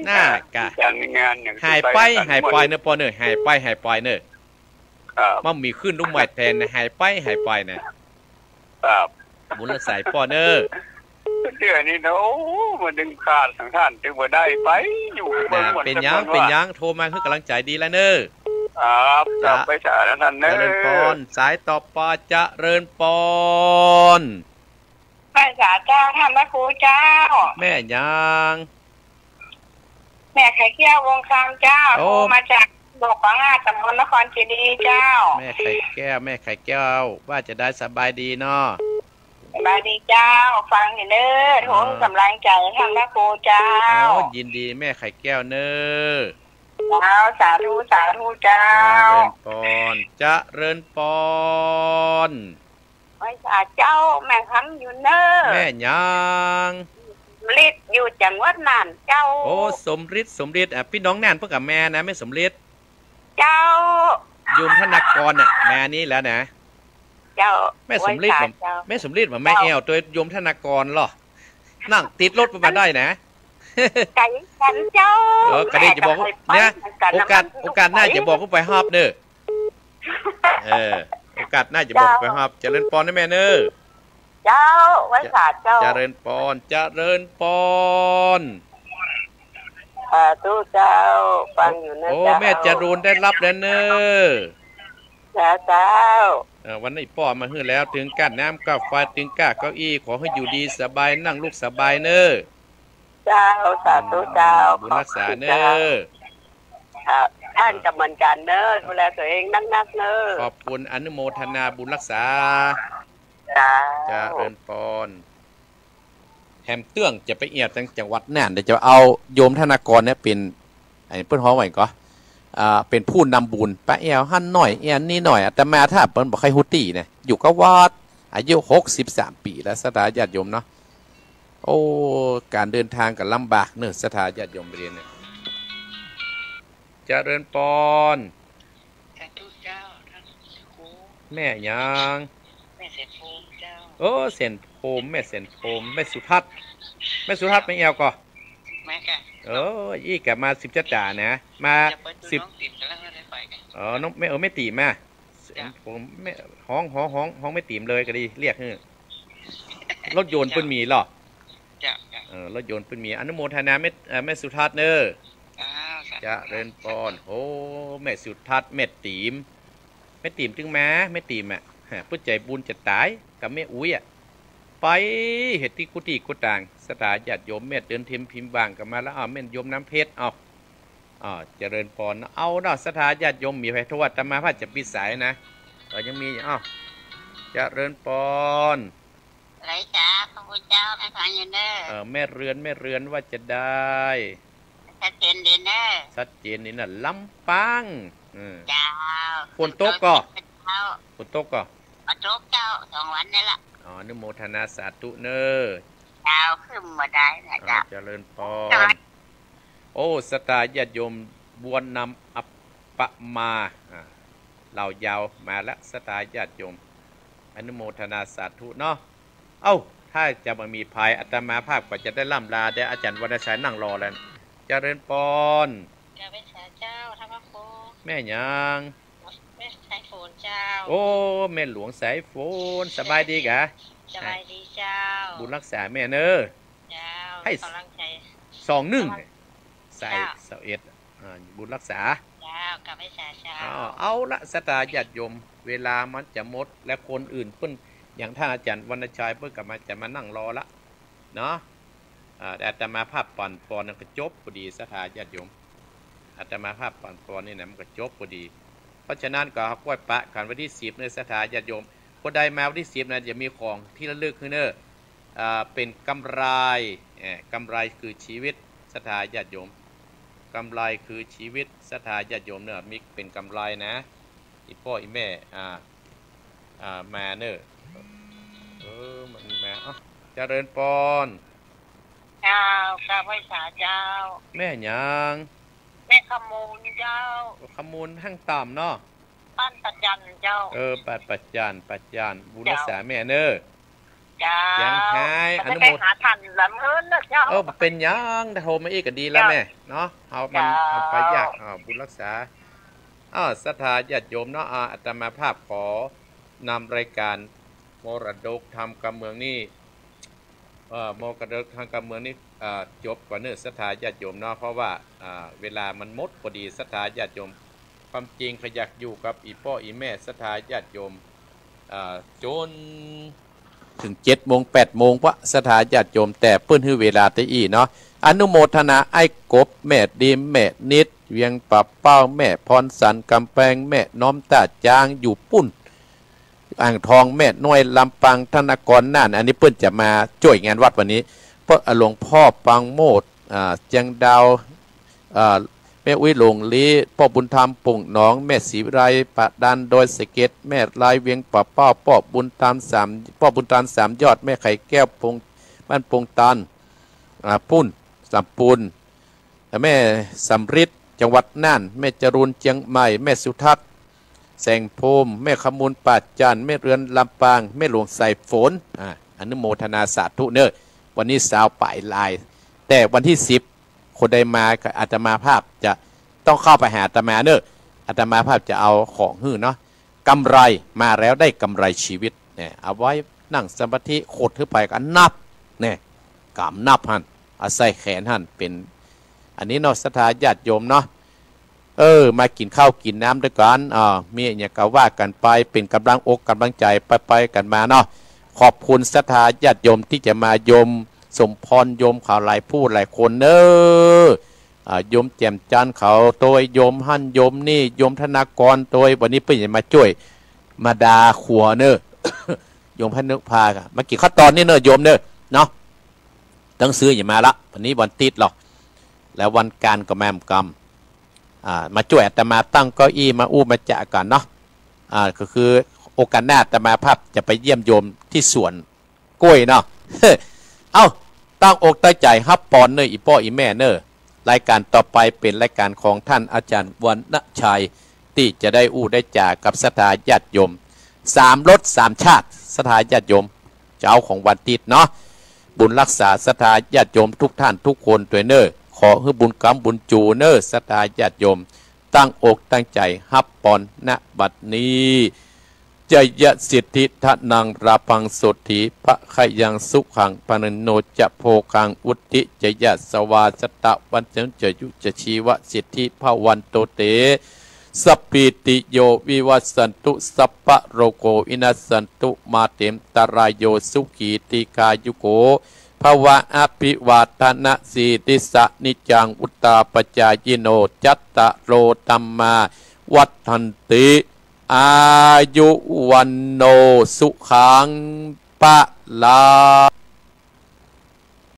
น่ากะงานอย่างหายไปเนอะพ่อเนอะหายไปเนอะมันมีขึ้นลูกใหม่แทนหายไปนะครับบุญละใส่พ่อเนอะเดือนนี้นะโอ้มาดึงขาดทางท่านถึงว่าได้ไปอยู่เป็นยังโทรมาเพื่อกำลังใจดีแล้วเนอะจะไปสาท่านเนอะเจริญพรสายต่อไปเจริญพรแม่จ๋าเจ้าท่านพระครูเจ้าแม่ยังแม่ไข่แก้ววงคำเจ้าโทรมาจากบอกว่างาตำบลนครเจดีย์เจ้าแม่ไข่แก้วว่าจะได้สบายดีเนาะสบายดีเจ้าฟังเน้อโทรกำลังใจท่านพระครูเจ้ายินดีแม่ไข่แก้วเน้อสาธุเจ้าเจริญปอนไม่สาเจ้าแม่คันอยู่เนอแม่ยังฤทธิ์อยู่จังหวัดน่านเจ้าโอ้สมฤทธิ์พี่น้องน่านเพื่อกับแม่นะแม่สมฤทธิ์เจ้าโยมธนากรน่ะแม่นี้แล้วนะเจ้าแม่สมฤทธิ์แม่แอวตัวโยมธนากรหรอนั่งติดรถมาได้นะไก่กันเจ้ากระดิ่งจะบอกเนี่ยโอกาสหน้าจะบอกเขาไปฮอบเนอโอกาสหน้าจะบอกไปฮอบเจริญพรนะแม่เนอเจ้าไว้ขาดเจ้าเจริญพรตู้เจ้าฟังอยู่นะโอ้แม่จรูนได้รับแล้วเนอเจ้าวันนี้พ่อมาฮื้อแล้วถึงกั้นน้ำกับไฟถึงก้าเก้าอี้ขอให้อยู่ดีสบายนั่งลูกสบายเนอเจ้าสาธุเจ้าบุญรักษาเนอท่านกำมันการเนอดูแลตัวเองนักเนอขอบคุณอนุโมทนาบุญรักษาจะเริญพรแฮมเตื้องจะไปเอียดจังหวัดน่านเดี๋ยวจะเอาโยมธนากรเนี่ยเป็นไอ้เปิ้นฮ้อไว้ก็เป็นผู้นำบุญป้าแอวหั่นหน่อยแอนนี่หน่อยแต่มาถ้าเปิ้นบอกใครฮุตตี้เนี่ยอยู่กับวัดอายุ63 ปีแล้วสถาญาติโยมเนาะโอ้การเดินทางก็ลำบากเนอะสถาญาติโยมเรียนเนี่ยเจริญพรแม่ยังแม่เสร็จโฟมเจ้าโอ้เส้นโฟมแม่เส้นโฟมแม่สุทัศน์ไม่แอวก็แม่แกอีกมา10จ่านะมา10น้องไม่ตีมาผมไม่ห้องไม่ตีมเลยก็ดีเรียกรถยนต์เพิ่นมีหรอรถยนต์เพิ่นมีอนุโมทนาแม่สุทัศน์เนอจะเริญพรโอ้แม่สุทัศน์แม่ตีมถึงมาแม่ตีมผู้ใจบุญจะตายกับแม่อุ้ยไปเหตุที่กุฏิกุฏางสถาญาติโยมแม่เดินเทียมพิมพ์บางกันมาแล้วแม่โยมน้ำเพชรเจริญพรเอาเนาะสถาญาติโยมมีไฟทวัดธรรมาพระจะปิดสายนะยังมีเจริญพรไรจ้าพระพุทธเจ้าพระพันยันเนอแม่เรือนว่าจะได้ชัดเจนดีเนอชัดเจนนี่น่ะลำปังเจ้าฝนตกก็ฝนตกเจ้า2 วันนี่แหละอนุโมทนาสาธุเนอเจ้าขึ้นมาได้นะเจ้าเจริญพรโอ้สตาญาติโยมบวนนำอัปปะมาเหล่ายาวมาแล้วสตาญาติโยมอนุโมทนาสาธุเนาะ เอ้าถ้าจะมามีภัยอาตมาภาพก็จะได้ล่ำลาได้อาจารย์วรรณชัยนั่งรอแล้วเจริญปอนเจ้าเป็นเจ้าธรรมโคแม่ยังแม่สายฝนเจ้าโอ้แม่หลวงสายฝนสบายดีกะสบายดีเจ้าบุญรักษาแม่เนอะเจ้าให้21ใส่21บุญรักษาเจ้ากับไม่สาเจ้าเอาละสตาญาติโยมเวลามันจะหมดและคนอื่นเพิ่นอย่างท่านอาจารย์วรรณชัยเพิ่นกลับมาจะมานั่งรอละเนาะแต่อาตมาภาพปอนนั่นก็จบพอดีสถาญาติโยมอาตมาภาพปอนนี่นะมันก็จบพอดีเพราะฉะนั้นก็กล้วยปะกันวันที่10ในสถาญาติโยมคนใดมาวันที่10นะจะมีของที่ระลึกคือเนอเป็นกำไรคือชีวิตสถาญาติโยมกำไรคือชีวิตสถาญาติโยมเนี่ยมีเป็นกำไรนะอีพ่ออีแม่มาเนอมันมาเจริญปอนเจ้าข้าพเจ้าแม่ยังแม่ขมูลเจ้าขมูลทั้งต่ำเนาะปั้นปัจจันเจ้าปัจจันบุญรักษาแม่เนอเจ้ายังหายอนุโมทนาทันลำเฮินนะเจ้าเป็นยังถ้าโทรมาอีกก็ดีแล้วแม่เนาะเอาไปยากบุญรักษาศรัทธาญาติโยมเนาะอาตมาภาพขอนำรายการมรดกธรรมการเมืองนี่มรดกทางการเมืองนี่จบก่อนเนื้อศรัทธาญาติโยมเนาะเพราะว่าเวลามันหมดพอดีศรัทธาญาติโยมความจริงขยักอยู่กับอีพ่ออีแม่ศรัทธาญาติโยมจนถึง7 โมง 8 โมงวะศรัทธาญาติโยมแต่เปิ้นฮื้อเวลาตะอี้เนาะอนุโมทนาไอ้กบแม่ดีแม่นิดเวียงปะเป้าแม่พรสันกำแพงแม่น้อมตาจางอยู่ปุ้นอ่างทองแม่น้อยลำปังธนกรน่านอันนี้เปิ้นจะมาช่วยงานวัดวันนี้เพราะหลวงพ่อปังโมดเจียงดาวแม่อุ้ยหลงลีพ่อบุญธรรมปุ่งหนองแม่ศรีไรปะดันโดยสเก็ตแม่ลายเวียงปะเป้าพ่อบุญธรรม3ยอดแม่ไข่แก้วปงบ้านปงตันปุ้นสัมปูนแม่สำริดจังหวัดน่านแม่จรูนเชียงใหม่แม่สุทัศน์แสงโพมแม่ขมูลปาดจันแม่เรือนลำปางแม่หลวงใส่ฝนอนุโมทนาสาธุเนอวันนี้สาวป่ายลายแต่วันที่10คนใดมาอาตมาภาพจะต้องเข้าไปหาอาตมาเนออาตมาภาพจะเอาของหื้อเนาะกำไรมาแล้วได้กำไรชีวิตเนี่ยเอาไว้นั่งสมาธิโคตรขึ้นไปกันนับเนี่ยกำนับหันอาศัยแขนหันเป็นอันนี้เนาะศรัทธาญาติโยมเนาะมากินข้าวกินน้ำด้วยกันมีอย่างก็ว่ากันไปเป็นกำลังอกกำลังใจไปกันมาเนาะขอบคุณศรัทธาญาติโยมที่จะมาโยมสมพรโยมข่าวหลายผู้หลายคนเนโยมแจ่มจันเขาโดยโยมหั่นโยมนี่โยมธนากรโดยวันนี้เพิ่งจะมาช่วยมาดาขัวเนโยมพนึกพาค่ะมากี่ข้อตอนนี่โยมเนาะต้องซื้ออย่ามาละวันนี้วันติดหรอกแล้ววันการก็แม่มกรรมมาช่วยอาตมาตั้งเก้าอี้มามาจะกันเนาะก็คือโอกาสหน้าอาตมาภาพจะไปเยี่ยมโยมที่สวนกล้วยเนาะ ตั้งอกตั้งใจฮับปอนอีพ่ออีแม่รายการต่อไปเป็นรายการของท่านอาจารย์วรรณชัยที่จะได้ได้จากกับศรัทธาญาติโยม3 รส 3 ชาติศรัทธาญาติโยมเจ้าของวันติดเนาะบุญรักษาศรัทธาญาติโยมทุกท่านทุกคนด้วยขอให้บุญกรรมบุญจูศรัทธาญาติโยมตั้งอกตั้งใจฮับปอนณบัดนี้จยสิทธิทนังราพังสุธิพระขยังสุขังปนโนจะโพคังอุติจยสวาสตะวันเจจะยุจะชีวสิทธิภวันโตเตสัพพิติโยวิวัสสันตุสัพพะโรโกอินัสสันตุมาเตมตรายโยสุขีติกายุโกภวะอภิวาทนาสีติสะนิจังอุตตาปจายโนจัตตะโรตัมมาวัฏทันติอายุวันโนสุขังปะลา